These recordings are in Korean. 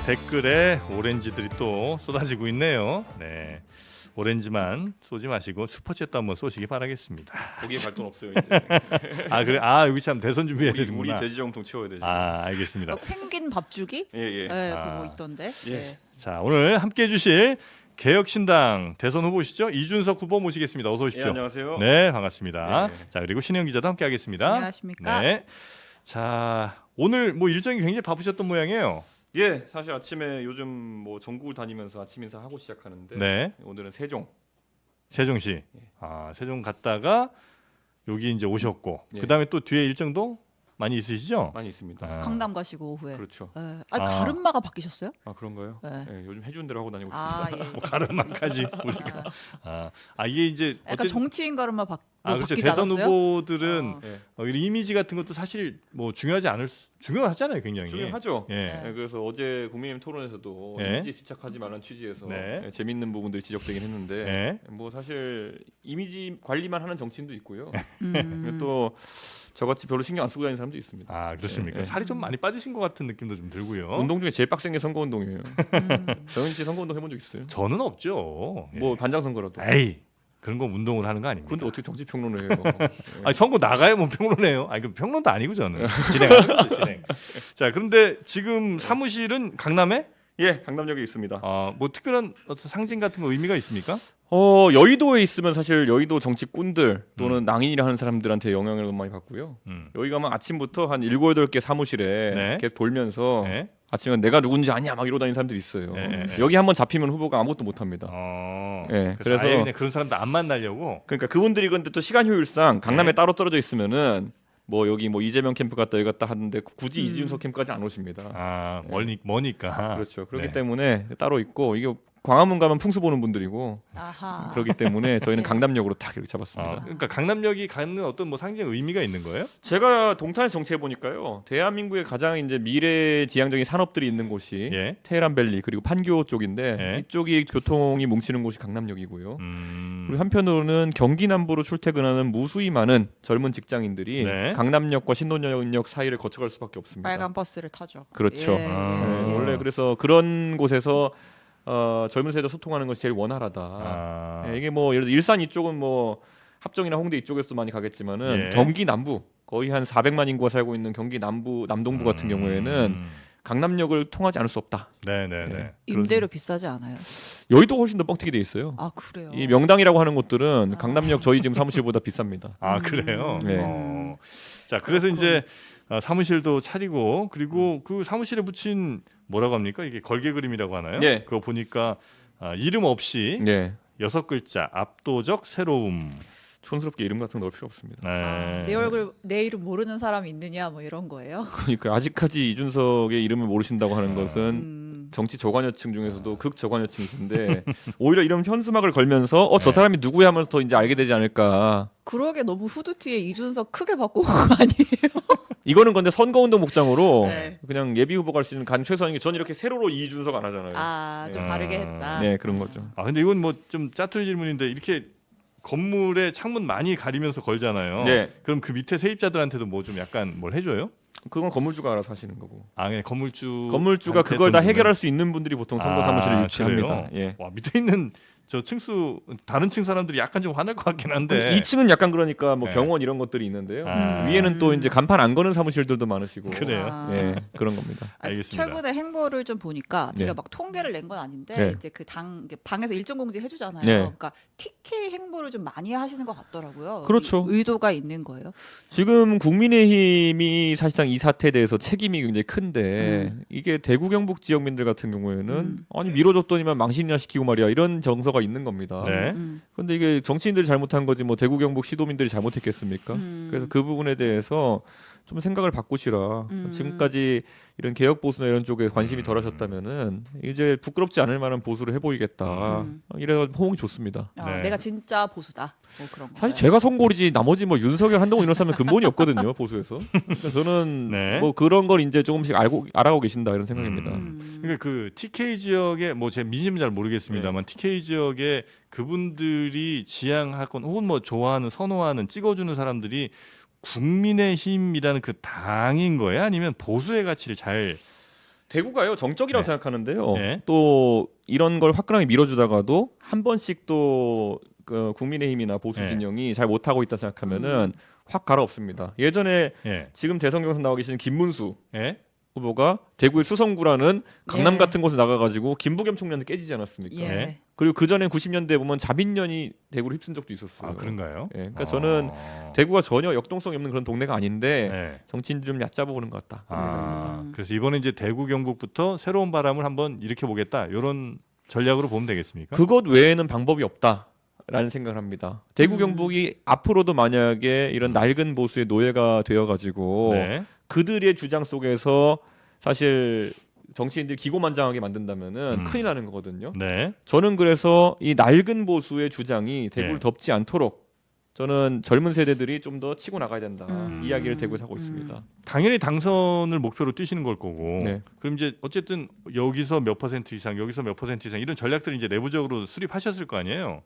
댓글에 오렌지들이 또 쏟아지고 있네요. 네, 오렌지만 쏘지 마시고 슈퍼챗도 한번 쏘시기 바라겠습니다. 거기에 갈 돈 없어요 이제. 아 그래, 아 여기 참 대선 준비해야 우리 되는구나. 돼지 정통 채워야 되죠. 아 알겠습니다. 펭귄 밥주기? 예. 네, 아. 그거 있던데. 예. 네. 자, 오늘 함께해 주실 개혁신당 대선 후보시죠, 이준석 후보 모시겠습니다. 어서 예, 오십시오. 안녕하세요. 네, 반갑습니다. 네. 자, 그리고 신영 기자도 함께하겠습니다. 안녕하십니까? 네. 자, 오늘 뭐 일정이 굉장히 바쁘셨던 모양이에요. 예, 사실 아침에 요즘 뭐 전국을 다니면서 아침 인사 하고 시작하는데 네. 오늘은 세종. 세종시. 아, 세종 갔다가 여기 이제 오셨고, 예. 그다음에 또 뒤에 일정도 많이 있으시죠? 많이 있습니다. 아. 강남 가시고 오후에. 그렇죠. 네. 아. 가름마가 바뀌셨어요? 아 그런가요? 네. 예, 요즘 해준 대로 하고 다니고 아, 있습니다. 예. 뭐 가르마까지 우리가. 이게 이제 약간 정치인 가름마 그렇죠. 바뀌지 대선 않았어요? 후보들은 어. 예, 이 이미지 같은 것도 사실 뭐 중요하잖아요, 굉장히. 중요하죠. 예. 예, 그래서 어제 국민의힘 토론에서도 예. 이미지에 집착하지 말라는 취지에서 네. 예, 재밌는 부분들이 지적되긴 했는데 예. 뭐 사실 이미지 관리만 하는 정치인도 있고요. 음. 또 저같이 별로 신경 안 쓰고 다니는 사람도 있습니다. 아, 그렇습니까? 예. 살이 좀 많이 빠지신 것 같은 느낌도 좀 들고요. 운동 중에 제일 빡센 게 선거운동이에요. 음. 정현 씨 선거운동 해본 적 있어요? 저는 없죠. 예. 뭐 반장 선거라도. 에이, 그런 거 운동을 하는 거 아닙니다. 그런데 어떻게 정치 평론을 해요? 아니, 선거 나가야 뭐 평론해요. 아니, 그 평론도 아니고 저는 진행하는 거죠, 진행. 자, 그런데 지금 사무실은 강남에 예, 강남역에 있습니다. 뭐 특별한 어떤 상징 같은 거 의미가 있습니까? 여의도에 있으면 사실 여의도 정치꾼들 또는 낭인이라 하는 사람들한테 영향을 많이 받고요. 여기 가면 아침부터 한 7, 8개 사무실에 네. 계속 돌면서 네. 아침에 내가 누군지 아냐 막 이러고 다니는 사람들이 있어요. 네. 여기 한번 잡히면 후보가 아무것도 못 합니다. 그래서 예, 그래서 아예 그냥 그런 사람들 안 만나려고. 그러니까 그분들이 근데 또 시간 효율상 강남에 네. 따로 떨어져 있으면은 뭐 여기 뭐 이재명 캠프 갔다 여기 갔다 하는데 굳이 이준석 캠프까지 안 오십니다. 머니까. 그렇죠. 그렇기 네. 때문에 따로 있고 이게 광화문 가면 풍수 보는 분들이고 아하. 그렇기 때문에 저희는 네. 강남역으로 딱 이렇게 잡았습니다. 그러니까 강남역이 갖는 어떤 뭐 상징 의미가 있는 거예요? 제가 동탄에서 정치해 보니까요. 대한민국의 가장 이제 미래지향적인 산업들이 있는 곳이 예. 테헤란밸리 그리고 판교 쪽인데 예. 이쪽이 교통이 뭉치는 곳이 강남역이고요. 음. 그리고 한편으로는 경기 남부로 출퇴근하는 무수히 많은 젊은 직장인들이 네. 강남역과 신논현역 사이를 거쳐갈 수밖에 없습니다. 빨간 버스를 타죠. 그렇죠. 예, 네, 예. 원래 그래서 그런 곳에서 젊은 세대 소통하는 것이 제일 원활하다. 예, 이게 뭐 예를 들어 일산 이쪽은 뭐 합정이나 홍대 이쪽에서도 많이 가겠지만은 예. 경기 남부 거의 한 400만 인구가 살고 있는 경기 남동부 같은 경우에는 강남역을 통하지 않을 수 없다. 네네네. 예. 임대료 비싸지 않아요? 여의도 훨씬 더 뻥튀기 돼 있어요. 아 그래요. 이 명당이라고 하는 곳들은 강남역 저희 지금 사무실보다 비쌉니다. 아, 그래요? 네. 자, 그래서 그렇군. 이제 사무실도 차리고, 그리고 그 사무실에 붙인 뭐라고 합니까? 이게 걸개 그림이라고 하나요? 네. 그거 보니까 이름 없이 네. 6글자 압도적 새로움. 촌스럽게 이름 같은 거 넣을 필요 없습니다. 네. 내 얼굴 내 이름 모르는 사람이 있느냐 뭐 이런 거예요. 그러니까 아직까지 이준석의 이름을 모르신다고 하는 것은 음. 정치 저관여층 중에서도 극 저관여층인데 오히려 이런 현수막을 걸면서 저 네. 사람이 누구야 하면서 더 이제 알게 되지 않을까. 그러게 너무 후드티에 이준석 크게 바꿔 온 거 아니에요? 이거는 근데 선거운동 목장으로 네. 그냥 예비 후보 갈 수 있는 간 최소한 게 전 이렇게 세로로 이준석 안 하잖아요. 좀 네. 다르게 했다. 네 그런 거죠. 근데 이건 뭐 좀 짜투리 질문인데, 이렇게 건물에 창문 많이 가리면서 걸잖아요. 네. 그럼 그 밑에 세입자들한테도 뭐 좀 약간 뭘 해줘요? 그건 건물주가 알아서 하시는 거고. 그냥 건물주가 건물주가 그걸 다 해결할 수 있는 분들이 보통 선거 사무실을 유치합니다. 그래요? 예. 와, 밑에 있는 저 층수 다른 층 사람들이 약간 좀 화날 것 같긴 한데. 2층은 약간 그러니까 뭐 네. 병원 이런 것들이 있는데요. 아. 위에는 또 이제 간판 안 거는 사무실들도 많으시고. 그래요? 아. 예, 그런 겁니다. 알겠습니다. 최근에 행보를 좀 보니까 제가 네. 막 통계를 낸 건 아닌데 네. 이제 그 방에서 일정 공지 해주잖아요. 네. 그러니까 TK 행보를 좀 많이 하시는 것 같더라고요. 그렇죠. 의도가 있는 거예요. 지금 국민의힘이 사실상 이 사태에 대해서 책임이 굉장히 큰데 이게 대구 경북 지역민들 같은 경우에는 아니 밀어줬더니만 망신이나 시키고 말이야 이런 정서가 있는 겁니다. 네. 그런데 이게 정치인들이 잘못한 거지 뭐 대구 경북 시도민들이 잘못했겠습니까? 그래서 그 부분에 대해서 좀 생각을 바꾸시라. 지금까지 이런 개혁 보수나 이런 쪽에 관심이 덜하셨다면은 이제 부끄럽지 않을 만한 보수를 해보이겠다. 이래서 호응이 좋습니다. 네. 내가 진짜 보수다. 뭐 그런 거. 사실 제가 선골이지 나머지 뭐 윤석열, 한동훈 이런 사람은 근본이 없거든요 보수에서. 그러니까 저는 네. 뭐 그런 걸 이제 조금씩 알아가고 계신다 이런 생각입니다. 그러니까 그 TK 지역에 뭐 제 민심은 잘 모르겠습니다만 TK 지역에 그분들이 지향하건 혹은 뭐 좋아하는 선호하는 찍어주는 사람들이 국민의힘이라는 그 당인 거예요? 아니면 보수의 가치를 잘 대구가요 정적이라고 네. 생각하는데요. 네. 또 이런 걸 화끈하게 밀어주다가도 한 번씩 또 그 국민의힘이나 보수 네. 진영이 잘 못하고 있다 생각하면은 확 갈아엎습니다. 예전에 예. 지금 대선 경선 나와 계시는 김문수 예. 후보가 대구의 수성구라는 강남 예. 같은 곳에 나가가지고 김부겸 총리한테 깨지지 않았습니까? 예. 네. 그리고 그 전에 90년대에 보면 자민련이 대구를 휩쓴 적도 있었어요. 아, 그런가요? 예, 그러니까 저는 어. 대구가 전혀 역동성이 없는 그런 동네가 아닌데 네. 정치인 좀 얕잡아 보는 것 같다. 아, 그래서 이번에 이제 대구 경북부터 새로운 바람을 한번 일으켜 보겠다. 이런 전략으로 보면 되겠습니까? 그것 외에는 방법이 없다라는 생각을 합니다. 대구 경북이 앞으로도 만약에 이런 낡은 보수의 노예가 되어가지고 네. 그들의 주장 속에서 사실 정치인들 기고만장하게 만든다면은 음. 큰일 나는 거거든요. 네. 저는 그래서 이 낡은 보수의 주장이 대구를 네. 덮지 않도록 저는 젊은 세대들이 좀 더 치고 나가야 된다 이야기를 대구에서 하고 있습니다. 당연히 당선을 목표로 뛰시는 걸 거고. 네. 그럼 이제 어쨌든 여기서 몇 퍼센트 이상, 여기서 몇 퍼센트 이상 이런 전략들을 이제 내부적으로 수립하셨을 거 아니에요.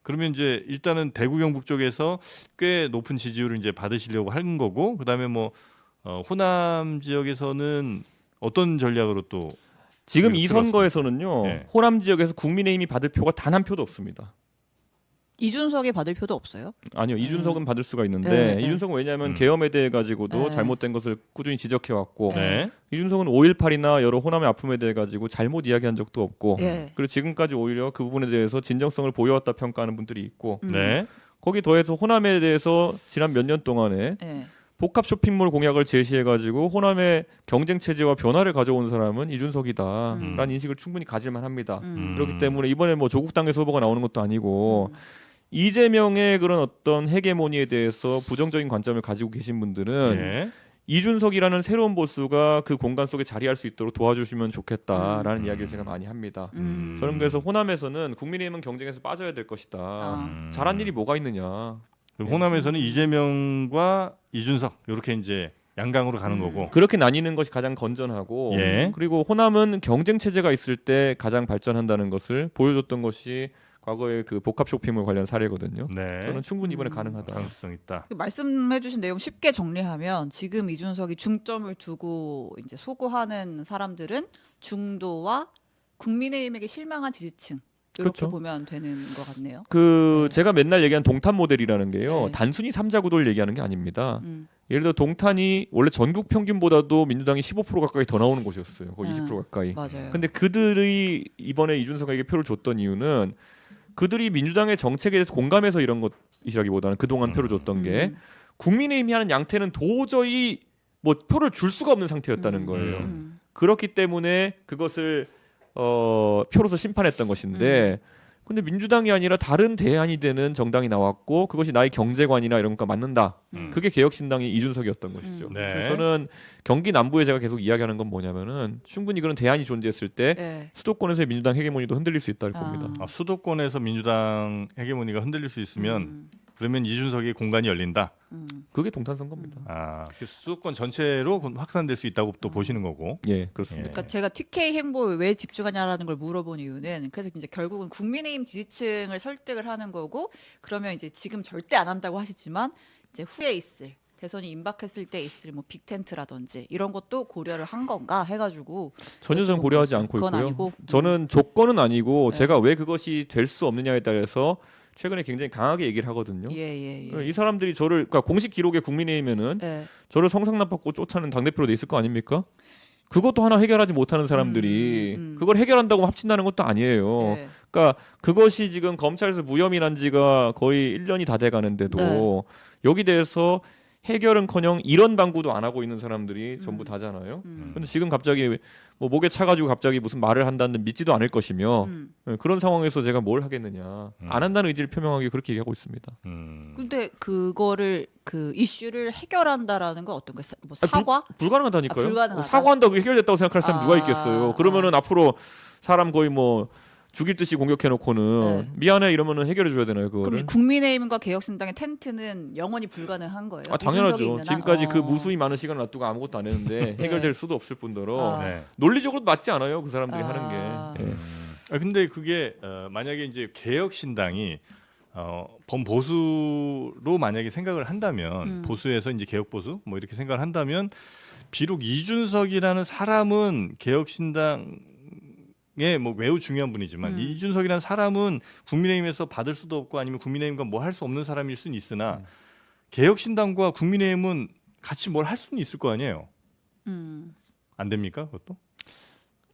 그러면 이제 일단은 대구 경북 쪽에서 꽤 높은 지지율을 이제 받으시려고 하는 거고, 그다음에 뭐 호남 지역에서는 어떤 전략으로 또 지금 네, 이 들었습니다. 선거에서는요. 네. 호남 지역에서 국민의힘이 받을 표가 단 한 표도 없습니다. 이준석이 받을 표도 없어요. 아니요, 이준석은 받을 수가 있는데 네. 이준석은 왜냐하면 계엄에 대해 가지고도 네. 잘못된 것을 꾸준히 지적해 왔고 네. 이준석은 5.18이나 여러 호남의 아픔에 대해 가지고 잘못 이야기한 적도 없고 예. 그리고 지금까지 오히려 그 부분에 대해서 진정성을 보여왔다 평가하는 분들이 있고 네. 거기 더해서 호남에 대해서 지난 몇 년 동안에 예. 복합 쇼핑몰 공약을 제시해 가지고 호남의 경쟁 체제와 변화를 가져온 사람은 이준석이다라는 인식을 충분히 가질만 합니다. 그렇기 때문에 이번에 뭐 조국 당에서 후보가 나오는 것도 아니고 이재명의 그런 어떤 헤게모니에 대해서 부정적인 관점을 가지고 계신 분들은 네. 이준석이라는 새로운 보수가 그 공간 속에 자리할 수 있도록 도와주시면 좋겠다라는 이야기를 제가 많이 합니다. 저는 그래서 호남에서는 국민의힘은 경쟁에서 빠져야 될 것이다. 잘한 일이 뭐가 있느냐. 그럼 호남에서는 이재명과 이준석 이렇게 이제 양강으로 가는 거고. 그렇게 나뉘는 것이 가장 건전하고 예. 그리고 호남은 경쟁 체제가 있을 때 가장 발전한다는 것을 보여줬던 것이 과거의 그 복합 쇼핑몰 관련 사례거든요. 네. 저는 충분히 이번에 가능하다. 가능성 있다. 말씀해주신 내용 쉽게 정리하면 지금 이준석이 중점을 두고 이제 소구하는 사람들은 중도와 국민의힘에게 실망한 지지층 이렇게 그렇죠. 보면 되는 것 같네요. 그 제가 맨날 얘기한 동탄 모델이라는 게요. 네. 단순히 삼자 구도를 얘기하는 게 아닙니다. 음. 예를 들어 동탄이 원래 전국 평균보다도 민주당이 15% 가까이 더 나오는 곳이었어요. 거의 20% 가까이. 맞아요. 근데 그들이 이번에 이준석에게 표를 줬던 이유는 그들이 민주당의 정책에 대해서 공감해서 이런 것이라기보다는 그동안 표를 줬던 게 국민의힘이 하는 양태는 도저히 뭐 표를 줄 수가 없는 상태였다는 거예요. 그렇기 때문에 그것을 표로서 심판했던 것인데 근데 민주당이 아니라 다른 대안이 되는 정당이 나왔고 그것이 나의 경제관이나 이런 것과 맞는다. 그게 개혁신당이 이준석이었던 것이죠. 네. 그래서 저는 경기 남부에 제가 계속 이야기하는 건 뭐냐면은 충분히 그런 대안이 존재했을 때 네. 수도권에서의 민주당 헤게모니도 흔들릴 수 있다고 봅니다. 아, 수도권에서 민주당 헤게모니가 흔들릴 수 있으면 그러면 이준석의 공간이 열린다. 그게 동탄 선거입니다. 아, 그 수도권 전체로 확산될 수 있다고 또 보시는 거고. 예, 그렇습니다. 그러니까 제가 TK 행보에 왜 집중하냐라는 걸 물어본 이유는 그래서 이제 결국은 국민의힘 지지층을 설득을 하는 거고 그러면 이제 지금 절대 안 한다고 하시지만 이제 후에 있을 대선이 임박했을 때 있을 뭐 빅텐트라든지 이런 것도 고려를 한 건가 해가지고 전혀 전 고려하지 않고 그건 있고요. 아니고? 저는 조건은 아니고 네. 제가 왜 그것이 될 수 없느냐에 따라서 최근에 굉장히 강하게 얘기를 하거든요. 예예예. 이 사람들이 저를 그러니까 공식 기록에 국민의힘에는 예. 저를 성상납받고 쫓아낸 당대표로 돼 있을 거 아닙니까? 그것도 하나 해결하지 못하는 사람들이 그걸 해결한다고 합친다는 것도 아니에요. 예. 그러니까 그것이 지금 검찰에서 무혐의 난 지가 거의 1년이 다 돼 가는데도 네. 여기 대해서 해결은커녕 이런 방구도 안 하고 있는 사람들이 전부 다잖아요. 근데 지금 갑자기 뭐 목에 차가지고 갑자기 무슨 말을 한다는 믿지도 않을 것이며 그런 상황에서 제가 뭘 하겠느냐 안 한다는 의지를 표명하기 그렇게 얘기하고 있습니다. 근데 그거를 그 이슈를 해결한다라는 건 어떤 거예요? 뭐 사과? 불가능하다니까요. 아, 불가능하다? 사과한다고 해결됐다고 생각할 사람 누가 있겠어요. 그러면은 앞으로 사람 거의 뭐 죽일 듯이 공격해놓고는 네. 미안해 이러면은 해결해 줘야 되나요 그럼 그거를? 국민의힘과 개혁신당의 텐트는 영원히 불가능한 거예요? 아 이준석이 당연하죠. 있는 한? 지금까지 그 무수히 많은 시간을 놔두고 아무것도 안 했는데 해결될 수도 없을 뿐더러 아. 네. 논리적으로 맞지 않아요 그 사람들이 아. 하는 게. 예. 아, 근데 그게 만약에 이제 개혁신당이 범보수로 만약에 생각을 한다면 보수에서 이제 개혁보수 뭐 이렇게 생각을 한다면 비록 이준석이라는 사람은 개혁신당의 뭐 매우 중요한 분이지만 이준석이라는 사람은 국민의힘에서 받을 수도 없고 아니면 국민의힘과 뭐 할 수 없는 사람일 수는 있으나 개혁신당과 국민의힘은 같이 뭘 할 수는 있을 거 아니에요. 안 됩니까? 그것도?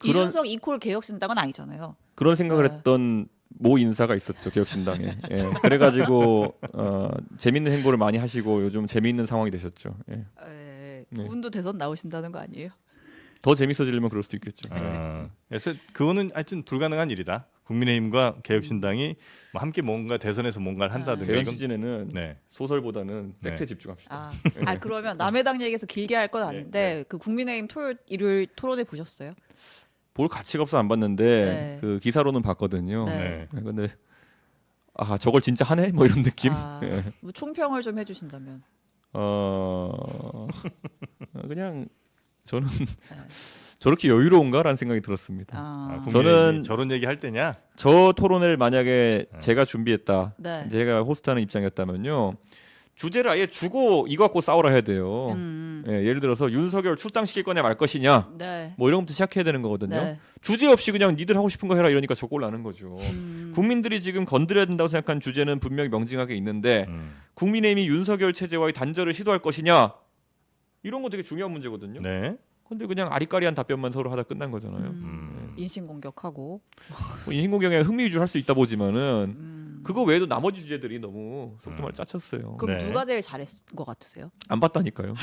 이준석 이콜 개혁신당은 아니잖아요. 그런 생각을 네. 했던 모 인사가 있었죠 개혁신당에. 예. 그래가지고 재밌는 행보를 많이 하시고 요즘 재미있는 상황이 되셨죠. 예. 네. 그분도 대선 나오신다는 거 아니에요? 더 재밌어지려면 그럴 수도 있겠죠. 그래서 그거는 하여튼 불가능한 일이다. 국민의힘과 개혁신당이 뭐 함께 뭔가 대선에서 뭔가를 한다든가. 대선 이건- 시즌에는 네. 소설보다는 팩트에 네. 집중합시다. 그러면 남의 당 얘기해서 길게 할 건 아닌데 그 국민의힘 토요일 일요일 토론회 보셨어요? 볼 가치가 없어 안 봤는데 네. 그 기사로는 봤거든요. 네. 네. 근데 저걸 진짜 하네? 뭐 이런 느낌. 예. 뭐 총평을 좀 해주신다면. 그냥 저는 저렇게 여유로운가라는 생각이 들었습니다. 국민의힘이 저는- 저런 얘기 할 때냐? 저 토론회를 만약에 제가 준비했다, 네. 제가 호스트하는 입장이었다면요, 주제를 아예 주고 이거 갖고 싸우라 해야 돼요. 예, 예를 들어서 윤석열 출당시킬 거냐 말 것이냐, 네. 뭐 이런 것부터 시작해야 되는 거거든요. 네. 주제 없이 그냥 니들 하고 싶은 거 해라 이러니까 저꼴 나는 거죠. 국민들이 지금 건드려야 된다고 생각한 주제는 분명히 명징하게 있는데 국민의힘이 윤석열 체제와의 단절을 시도할 것이냐, 이런 거 되게 중요한 문제거든요. 네. 근데 그냥 아리까리한 답변만 서로 하다 끝난 거잖아요. 인신공격하고. 뭐 인신공격에 흥미 위주로 할 수 있다 보지만은 그거 외에도 나머지 주제들이 너무 속도 말 짜쳤어요. 그럼 네. 누가 제일 잘했을 것 같으세요? 안 봤다니까요.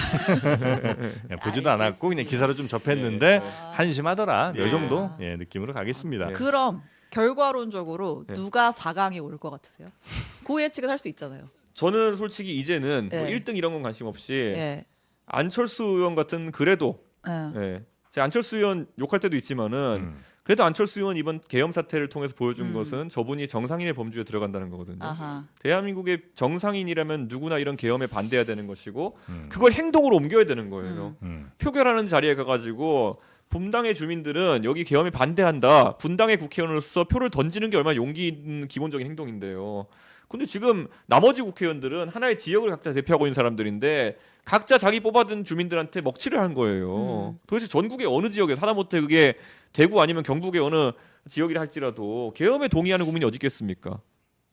보지도 않았고 그냥 기사로 좀 접했는데 네. 한심하더라. 이 네. 정도 느낌으로 가겠습니다. 네. 그럼 결과론적으로 네. 누가 4강에 올 것 같으세요? 그 예측은 할 수 있잖아요. 저는 솔직히 이제는 뭐 네. 1등 이런 건 관심 없이 예. 안철수 의원 같은 그래도 예. 제가 안철수 의원 욕할 때도 있지만은 음. 그래도 안철수 의원 이번 계엄 사태를 통해서 보여준 것은 저분이 정상인의 범주에 들어간다는 거거든요. 아하. 대한민국의 정상인이라면 누구나 이런 계엄에 반대해야 되는 것이고 음. 그걸 행동으로 옮겨야 되는 거예요. 음. 표결하는 자리에 가가지고 분당의 주민들은 여기 계엄에 반대한다. 분당의 국회의원으로서 표를 던지는 게 얼마나 용기 있는 기본적인 행동인데요. 근데 지금 나머지 국회의원들은 하나의 지역을 각자 대표하고 있는 사람들인데 각자 자기 뽑아든 주민들한테 먹칠을 한 거예요. 도대체 전국의 어느 지역에서 하다못해 그게 대구 아니면 경북의 어느 지역이라 할지라도 계엄에 동의하는 국민이 어디 있겠습니까?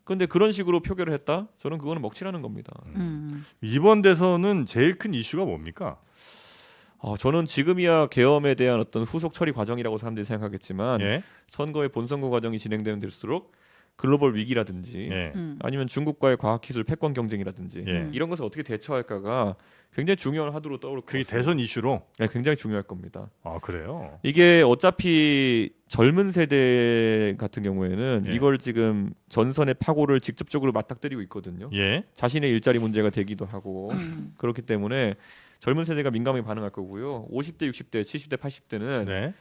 그런데 그런 식으로 표결을 했다? 저는 그거는 먹칠하는 겁니다. 이번 대선은 제일 큰 이슈가 뭡니까? 저는 지금이야 계엄에 대한 어떤 후속 처리 과정이라고 사람들이 생각하겠지만 예. 선거의 본선거 과정이 진행되면 될수록 글로벌 위기라든지 예. 아니면 중국과의 과학기술 패권 경쟁이라든지 예. 이런 것을 어떻게 대처할까가 굉장히 중요한 하두로 떠오를 그게 것 같습니다. 대선 이슈로. 네, 굉장히 중요할 겁니다. 아 그래요. 이게 어차피 젊은 세대 같은 경우에는 예. 이걸 지금 전선의 파고를 직접적으로 맞닥뜨리고 있거든요. 예. 자신의 일자리 문제가 되기도 하고 그렇기 때문에 젊은 세대가 민감하게 반응할 거고요. 50대, 60대, 70대, 80대는 네.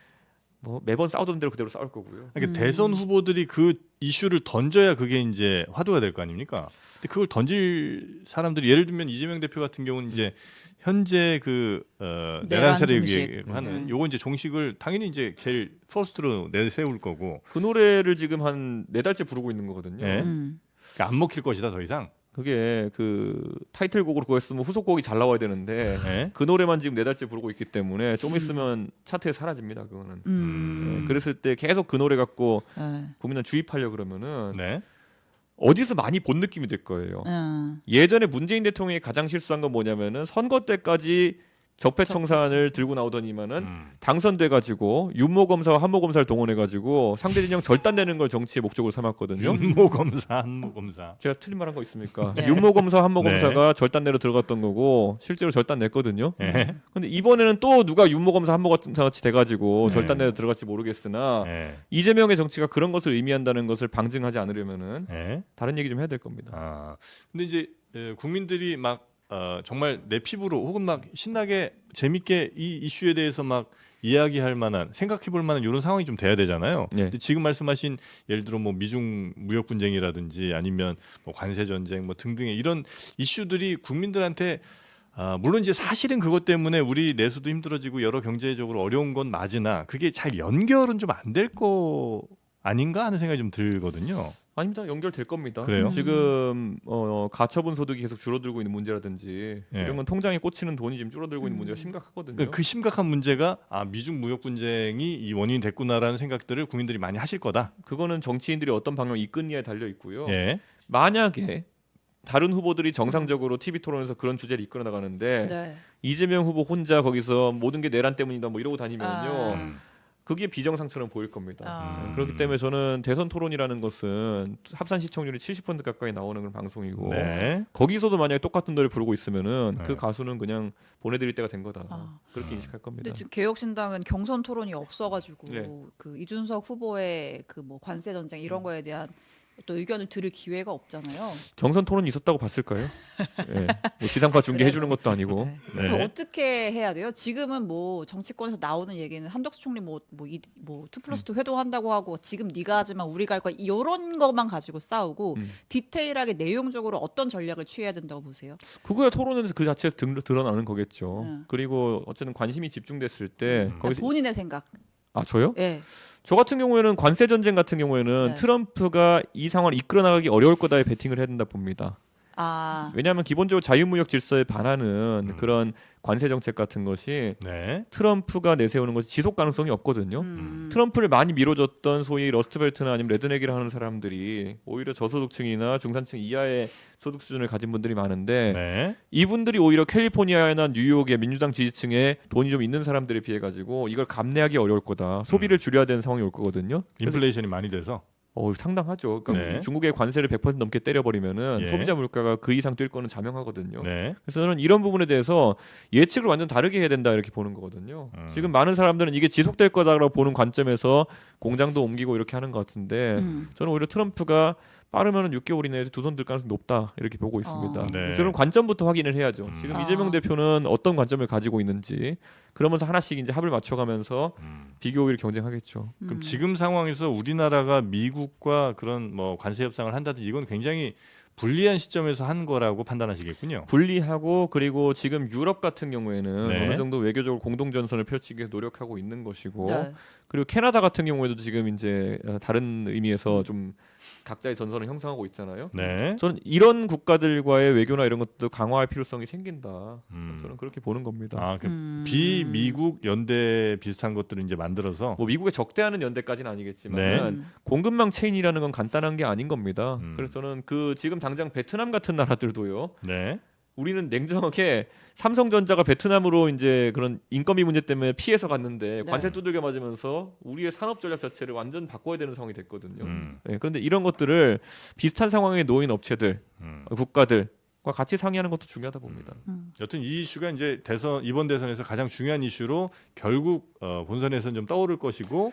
뭐 매번 싸우던 대로 그대로 싸울 거고요. 그러니까 대선 후보들이 그 이슈를 던져야 그게 이제 화두가 될 거 아닙니까? 근데 그걸 던질 사람들이 예를 들면 이재명 대표 같은 경우는 이제 현재 그 내란 내란 세력이 종식. 하는 요거 이제 종식을 당연히 이제 제일 퍼스트로 내세울 거고 그 노래를 지금 한 4달째 부르고 있는 거거든요. 예. 그러니까 안 먹힐 것이다 더 이상. 그게 그 타이틀곡으로 그거 했으면 후속곡이 잘 나와야 되는데 예. 그 노래만 지금 4달째 부르고 있기 때문에 좀 있으면 차트에 사라집니다. 그거는. 그랬을 때 계속 그 노래 갖고 예. 국민한테 주입하려 그러면은 네. 어디서 많이 본 느낌이 될 거예요. 예전에 문재인 대통령이 가장 실수한 건 뭐냐면은 선거 때까지 적폐청산을 들고 나오더니만은 당선돼가지고 윤모 검사와 한모 검사를 동원해가지고 상대 진영 절단내는 걸 정치의 목적으로 삼았거든요. 윤모 검사, 한모 검사. 제가 틀린 말한 거 있습니까? 네. 윤모 검사, 한모 네. 검사가 절단내러 들어갔던 거고 실제로 절단냈거든요. 예. 근데 이번에는 또 누가 윤모 검사, 한모 검사 같이 돼가지고 네. 절단내러 들어갈지 모르겠으나 예. 이재명의 정치가 그런 것을 의미한다는 것을 방증하지 않으려면은 예. 다른 얘기 좀 해야 될 겁니다. 아. 근데 이제 국민들이 막 정말 내 피부로 혹은 막 신나게 재밌게 이 이슈에 대해서 막 이야기할 만한 생각해 볼 만한 이런 상황이 좀 돼야 되잖아요. 네. 근데 지금 말씀하신 예를 들어 뭐 미중 무역 분쟁이라든지 아니면 뭐 관세 전쟁 뭐 등등의 이런 이슈들이 국민들한테 물론 이제 사실은 그것 때문에 우리 내수도 힘들어지고 여러 경제적으로 어려운 건 맞으나 그게 잘 연결은 좀 안 될 거 아닌가 하는 생각이 좀 들거든요. 아닙니다. 연결될 겁니다. 그래요? 지금 가처분 소득이 계속 줄어들고 있는 문제라든지 예. 이런 건 통장에 꽂히는 돈이 지금 줄어들고 있는 문제가 심각하거든요. 그 심각한 문제가 미중 무역 분쟁이 이 원인이 됐구나라는 생각들을 국민들이 많이 하실 거다. 그거는 정치인들이 어떤 방향을 이끌느냐에 달려 있고요. 예. 만약에 다른 후보들이 정상적으로 TV 토론에서 그런 주제를 이끌어 나가는데 네. 이재명 후보 혼자 거기서 모든 게 내란 때문이다 뭐 이러고 다니면요. 음. 그게 비정상처럼 보일 겁니다. 아. 그렇기 때문에 저는 대선 토론이라는 것은 합산 시청률이 70% 가까이 나오는 그런 방송이고 네. 거기서도 만약에 똑같은 노래 부르고 있으면은 네. 그 가수는 그냥 보내드릴 때가 된 거다. 아. 그렇게 인식할 겁니다. 근데 지금 개혁신당은 경선 토론이 없어가지고 네. 그 이준석 후보의 그 뭐 관세 전쟁 이런 거에 대한 또 의견을 들을 기회가 없잖아요. 경선 토론이 있었다고 봤을까요? 예. 뭐 지상파 중계해 주는 것도 아니고. 네. 네. 그럼 어떻게 해야 돼요? 지금은 뭐 정치권에서 나오는 얘기는 한덕수 총리 뭐2+2 회동한다고 하고 지금 네가 하지만 우리가 할 거야 이런 것만 가지고 싸우고 디테일하게 내용적으로 어떤 전략을 취해야 된다고 보세요? 그거야 토론에서 그 자체에서 드러나는 거겠죠. 네. 그리고 어쨌든 관심이 집중됐을 때 거기서 본인의 생각. 저요? 예. 저 같은 경우에는 관세 전쟁 같은 경우에는 네. 트럼프가 이 상황을 이끌어 나가기 어려울 거다에 베팅을 해야 된다 봅니다. 아. 왜냐하면 기본적으로 자유무역 질서에 반하는 그런 관세 정책 같은 것이 네. 트럼프가 내세우는 것이 지속 가능성이 없거든요. 트럼프를 많이 밀어줬던 소위 러스트벨트나 아니면 레드넥이라 하는 사람들이 오히려 저소득층이나 중산층 이하의 소득 수준을 가진 분들이 많은데 네. 이분들이 오히려 캘리포니아나 뉴욕의 민주당 지지층에 돈이 좀 있는 사람들에 비해 가지고 이걸 감내하기 어려울 거다. 소비를 줄여야 되는 상황이 올 거거든요. 그래서 인플레이션이 많이 돼서. 상당하죠. 그러니까 네. 중국의 관세를 100% 넘게 때려버리면은 예. 소비자 물가가 그 이상 뛸 거는 자명하거든요. 네. 그래서 저는 이런 부분에 대해서 예측을 완전 다르게 해야 된다 이렇게 보는 거거든요. 지금 많은 사람들은 이게 지속될 거다라고 보는 관점에서 공장도 옮기고 이렇게 하는 것 같은데 저는 오히려 트럼프가 빠르면 6개월 이내에 두 손 들 가능성이 높다 이렇게 보고 있습니다. 네. 그런 관점부터 확인을 해야죠. 지금 이재명 대표는 어떤 관점을 가지고 있는지 그러면서 하나씩 이제 합을 맞춰가면서 비교오히려 경쟁하겠죠. 그럼 지금 상황에서 우리나라가 미국과 그런 뭐 관세 협상을 한다든지 이건 굉장히 불리한 시점에서 한 거라고 판단하시겠군요. 분리하고 그리고 지금 유럽 같은 경우에는 네. 어느 정도 외교적으로 공동 전선을 펼치기 위해 노력하고 있는 것이고 네. 그리고 캐나다 같은 경우에도 지금 이제 다른 의미에서 좀 각자의 전선을 형성하고 있잖아요. 네. 저는 이런 국가들과의 외교나 이런 것도 강화할 필요성이 생긴다. 저는 그렇게 보는 겁니다. 비미국 연대 비슷한 것들을 이제 만들어서 뭐 미국에 적대하는 연대까지는 아니겠지만 네. 공급망 체인이라는 건 간단한 게 아닌 겁니다. 그래서 저는 지금 당장 베트남 같은 나라들도요. 네. 우리는 냉정하게 삼성전자가 베트남으로 이제 그런 인건비 문제 때문에 피해서 갔는데 네. 관세 두들겨 맞으면서 우리의 산업 전략 자체를 완전 바꿔야 되는 상황이 됐거든요. 음. 네, 그런데 이런 것들을 비슷한 상황에 놓인 업체들, 국가들과 같이 상의하는 것도 중요하다 봅니다. 여튼 이 이슈가 이제 이번 대선에서 가장 중요한 이슈로 결국 본선에서는 좀 떠오를 것이고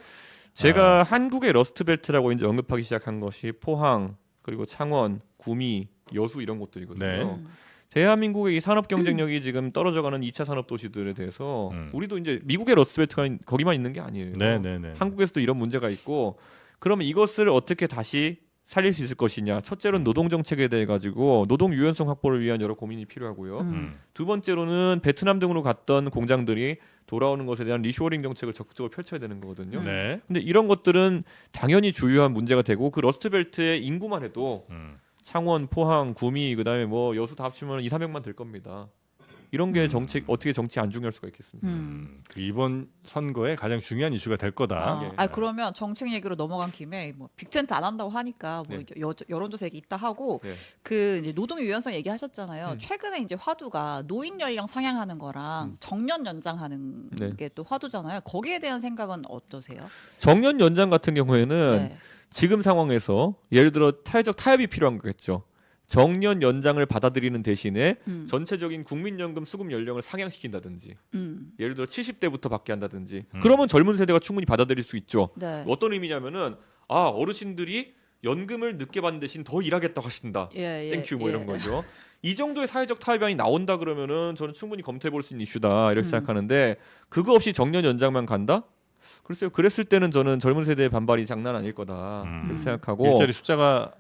제가 한국의 러스트벨트라고 이제 언급하기 시작한 것이 포항 그리고 창원, 구미, 여수 이런 곳들이거든요. 네. 대한민국의 이 산업 경쟁력이 지금 떨어져가는 2차 산업 도시들에 대해서 우리도 이제 미국의 러스트벨트가 거기만 있는 게 아니에요. 네네네. 한국에서도 이런 문제가 있고 그러면 이것을 어떻게 다시 살릴 수 있을 것이냐. 첫째로는 노동 정책에 대해 가지고 노동 유연성 확보를 위한 여러 고민이 필요하고요. 두 번째로는 베트남 등으로 갔던 공장들이 돌아오는 것에 대한 리쇼어링 정책을 적극적으로 펼쳐야 되는 거거든요. 네. 근데 이런 것들은 당연히 주요한 문제가 되고 그 러스트벨트의 인구만 해도 창원, 포항, 구미 그다음에 뭐 여수 다 합치면 2,300만 될 겁니다. 이런 게 어떻게 정치 안 중요할 수가 있겠습니까? 그 이번 선거에 가장 중요한 이슈가 될 거다. 그러면 정책 얘기로 넘어간 김에 뭐 빅텐트 안 한다고 하니까 뭐 네. 여론조사 얘기 있다 하고 네. 그 이제 노동 유연성 얘기하셨잖아요. 최근에 이제 화두가 노인 연령 상향하는 거랑 정년 연장하는 네. 게 또 화두잖아요. 거기에 대한 생각은 어떠세요? 정년 연장 같은 경우에는 네. 지금 상황에서 예를 들어 사회적 타협이 필요한 거겠죠. 정년 연장을 받아들이는 대신에 전체적인 국민연금 수급 연령을 상향시킨다든지 예를 들어 70대부터 받게 한다든지 그러면 젊은 세대가 충분히 받아들일 수 있죠. 네. 어떤 의미냐면은 어르신들이 연금을 늦게 받는 대신 더 일하겠다고 하신다. 땡큐 뭐 이런 거죠. 이 정도의 사회적 타협안이 나온다 그러면은 저는 충분히 검토해 볼 수 있는 이슈다 이렇게 생각하는데 그거 없이 정년 연장만 간다? 글쎄요. 그랬을 때는 저는 젊은 세대의 반발이 장난 아닐 거다 이렇게 생각하고 일자리 숫자가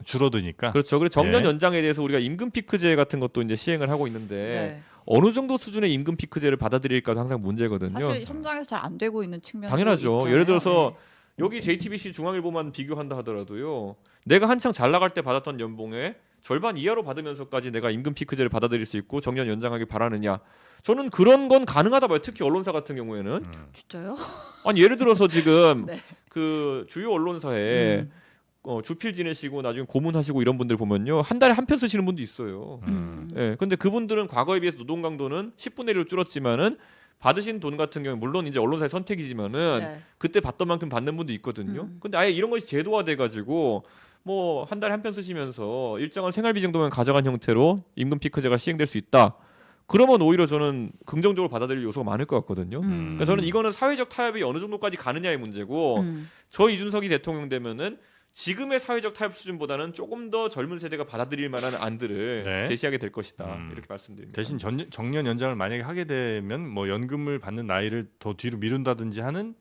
줄어드니까. 그렇죠. 그래서 정년 예. 연장에 대해서 우리가 임금 피크제 같은 것도 이제 시행을 하고 있는데 네. 어느 정도 수준의 임금 피크제를 받아들일까도 항상 문제거든요. 사실 현장에서 잘 안 되고 있는 측면이 당연하죠. 있잖아요. 예를 들어서 여기 JTBC 중앙일보만 비교한다 하더라도요. 내가 한창 잘 나갈 때 받았던 연봉의 절반 이하로 받으면서까지 내가 임금 피크제를 받아들일 수 있고 정년 연장하기 바라느냐? 저는 그런 건 가능하다 봐요. 특히 언론사 같은 경우에는. 진짜요? 아니 예를 들어서 지금 네. 그 주요 언론사에 주필 지내시고 나중에 고문하시고 이런 분들 보면요. 한 달에 한 편 쓰시는 분도 있어요. 예. 근데 그분들은 과거에 비해서 노동 강도는 10분의 1로 줄었지만은 받으신 돈 같은 경우 물론 이제 언론사의 선택이지만은 네. 그때 받던 만큼 받는 분도 있거든요. 근데 아예 이런 것이 제도화돼 가지고 뭐 한 달에 한 편 쓰시면서 일정한 생활비 정도만 가져간 형태로 임금 피크제가 시행될 수 있다. 그러면 오히려 저는 긍정적으로 받아들일 요소가 많을 것 같거든요. 그러니까 저는 이거는 사회적 타협이 어느 정도까지 가느냐의 문제고 저 이준석이 대통령 되면은 지금의 사회적 타협 수준보다는 조금 더 젊은 세대가 받아들일 만한 안들을 네. 제시하게 될 것이다. 이렇게 말씀드립니다. 대신 정년 연장을 만약에 하게 되면 뭐 연금을 받는 나이를 더 뒤로 미룬다든지 하는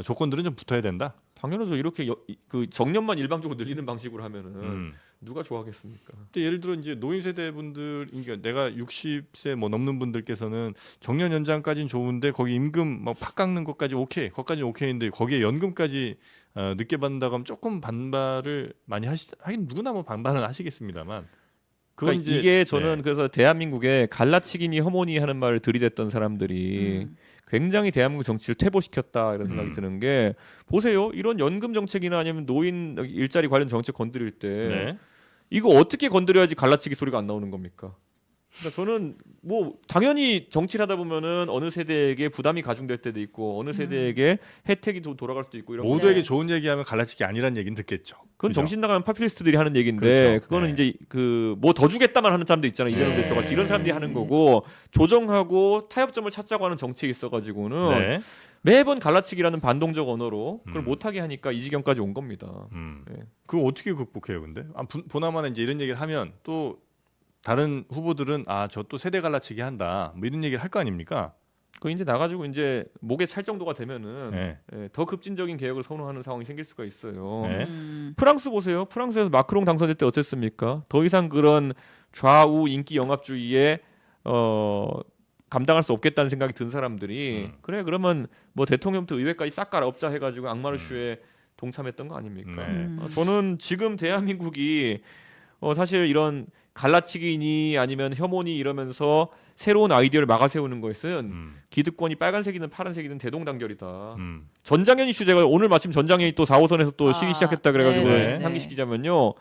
조건들은 좀 붙어야 된다. 당연하죠. 이렇게 그 정년만 일방적으로 늘리는 방식으로 하면은 누가 좋아하겠습니까? 근데 예를 들어 이제 노인 세대 분들, 그러니까 내가 60세 뭐 넘는 분들께서는 정년 연장까지는 좋은데 거기 임금 막 팍 깎는 것까지 오케이, 거기까지 오케이인데 거기에 연금까지 늦게 받는다고 하면 조금 반발을 많이 하긴 누구나 뭐 반발은 하시겠습니다만. 그건 그러니까 이제 이게 저는 그래서 대한민국에 갈라치기니 허모니 하는 말을 들이댔던 사람들이 굉장히 대한민국 정치를 퇴보시켰다 이런 생각이 드는 게 보세요. 이런 연금 정책이나 아니면 노인 일자리 관련 정책 건드릴 때 네. 이거 어떻게 건드려야지 갈라치기 소리가 안 나오는 겁니까? 그러니까 저는 뭐 당연히 정치를 하다 보면은 어느 세대에게 부담이 가중될 때도 있고 어느 세대에게 혜택이 돌아갈 수도 있고 이런 모두에게 네. 좋은 얘기하면 갈라치기 아니란 얘기는 듣겠죠. 그건 그죠? 정신 나가는 파퓰리스트들이 하는 얘기인데 그렇죠. 그거는 네. 이제 그 뭐 더 주겠다만 하는 사람도 있잖아요. 이재명 네. 대표가 이런 사람들이 하는 거고 조정하고 타협점을 찾자고 하는 정책이 있어가지고는 네. 매번 갈라치기라는 반동적 언어로 그걸 못하게 하니까 이 지경까지 온 겁니다. 네. 그거 어떻게 극복해요, 근데? 보나마나 이제 이런 얘기를 하면 또 다른 후보들은 저 또 세대 갈라치기 한다, 뭐 이런 얘기를 할 거 아닙니까? 그 이제 나가지고 이제 목에 찰 정도가 되면은 네. 더 급진적인 개혁을 선호하는 상황이 생길 수가 있어요. 네. 프랑스 보세요. 프랑스에서 마크롱 당선될 때 어땠습니까? 더 이상 그런 좌우 인기 영합주의에 감당할 수 없겠다는 생각이 든 사람들이 그래 그러면 뭐 대통령부터 의회까지 싹 갈아엎자 해가지고 악마르슈에 동참했던 거 아닙니까? 네. 저는 지금 대한민국이 사실 이런 갈라치기니 아니면 혐오니 이러면서 새로운 아이디어를 막아세우는 것은 기득권이 빨간색이든 파란색이든 대동단결이다. 전장현 이슈제가 오늘 마침 전장현이 또 4호선에서 또 시기 시작했다 그래가지고 네. 상기시키자면요.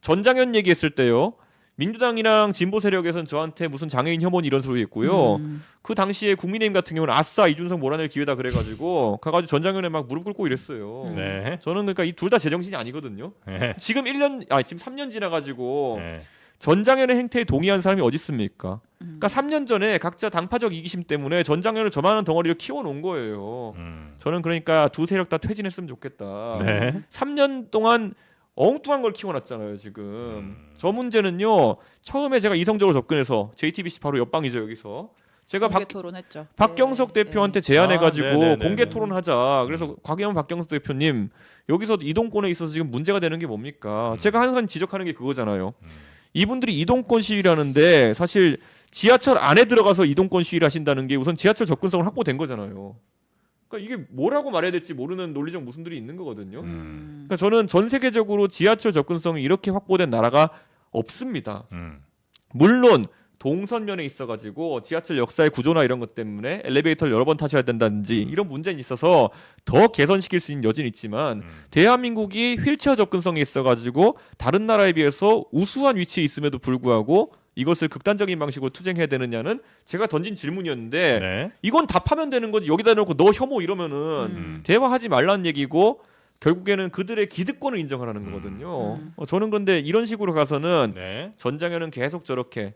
전장현 얘기했을 때요. 민주당이랑 진보 세력에서는 저한테 무슨 장애인 혐오니 이런 소리 했고요. 그 당시에 국민의힘 같은 경우는 아싸 이준석 몰아낼 기회다 그래가지고 가가지고 전장현에 막 무릎 꿇고 이랬어요. 네. 저는 그러니까 이 둘 다 제정신이 아니거든요. 네. 지금 지금 3년 지나가지고 네. 전장현의 행태에 동의한 사람이 어디 있습니까? 그러니까 3년 전에 각자 당파적 이기심 때문에 전장현을 저만한 덩어리로 키워놓은 거예요. 저는 그러니까 두 세력 다 퇴진했으면 좋겠다. 네. 3년 동안 엉뚱한 걸 키워놨잖아요 지금. 저 문제는요. 처음에 제가 이성적으로 접근해서 JTBC 바로 옆방이죠 여기서. 제가 공개 토론했죠. 박경석 네. 대표한테 제안해가지고 네네네네. 공개 토론하자. 그래서 곽영원 박경석 대표님 여기서 이동권에 있어서 지금 문제가 되는 게 뭡니까? 제가 항상 지적하는 게 그거잖아요. 이분들이 이동권 시위를 하는데 사실 지하철 안에 들어가서 이동권 시위를 하신다는 게 우선 지하철 접근성은 확보된 거잖아요. 그러니까 이게 뭐라고 말해야 될지 모르는 논리적 모순들이 있는 거거든요. 그러니까 저는 전 세계적으로 지하철 접근성이 이렇게 확보된 나라가 없습니다. 물론 동선면에 있어가지고 지하철 역사의 구조나 이런 것 때문에 엘리베이터를 여러 번 타셔야 된다든지 이런 문제는 있어서 더 개선시킬 수 있는 여지는 있지만 대한민국이 휠체어 접근성이 있어가지고 다른 나라에 비해서 우수한 위치에 있음에도 불구하고 이것을 극단적인 방식으로 투쟁해야 되느냐는 제가 던진 질문이었는데 네. 이건 답하면 되는 거지. 여기다 놓고 너 혐오 이러면은 대화하지 말라는 얘기고 결국에는 그들의 기득권을 인정하라는 거거든요. 저는 그런데 이런 식으로 가서는 네. 전장현은 계속 저렇게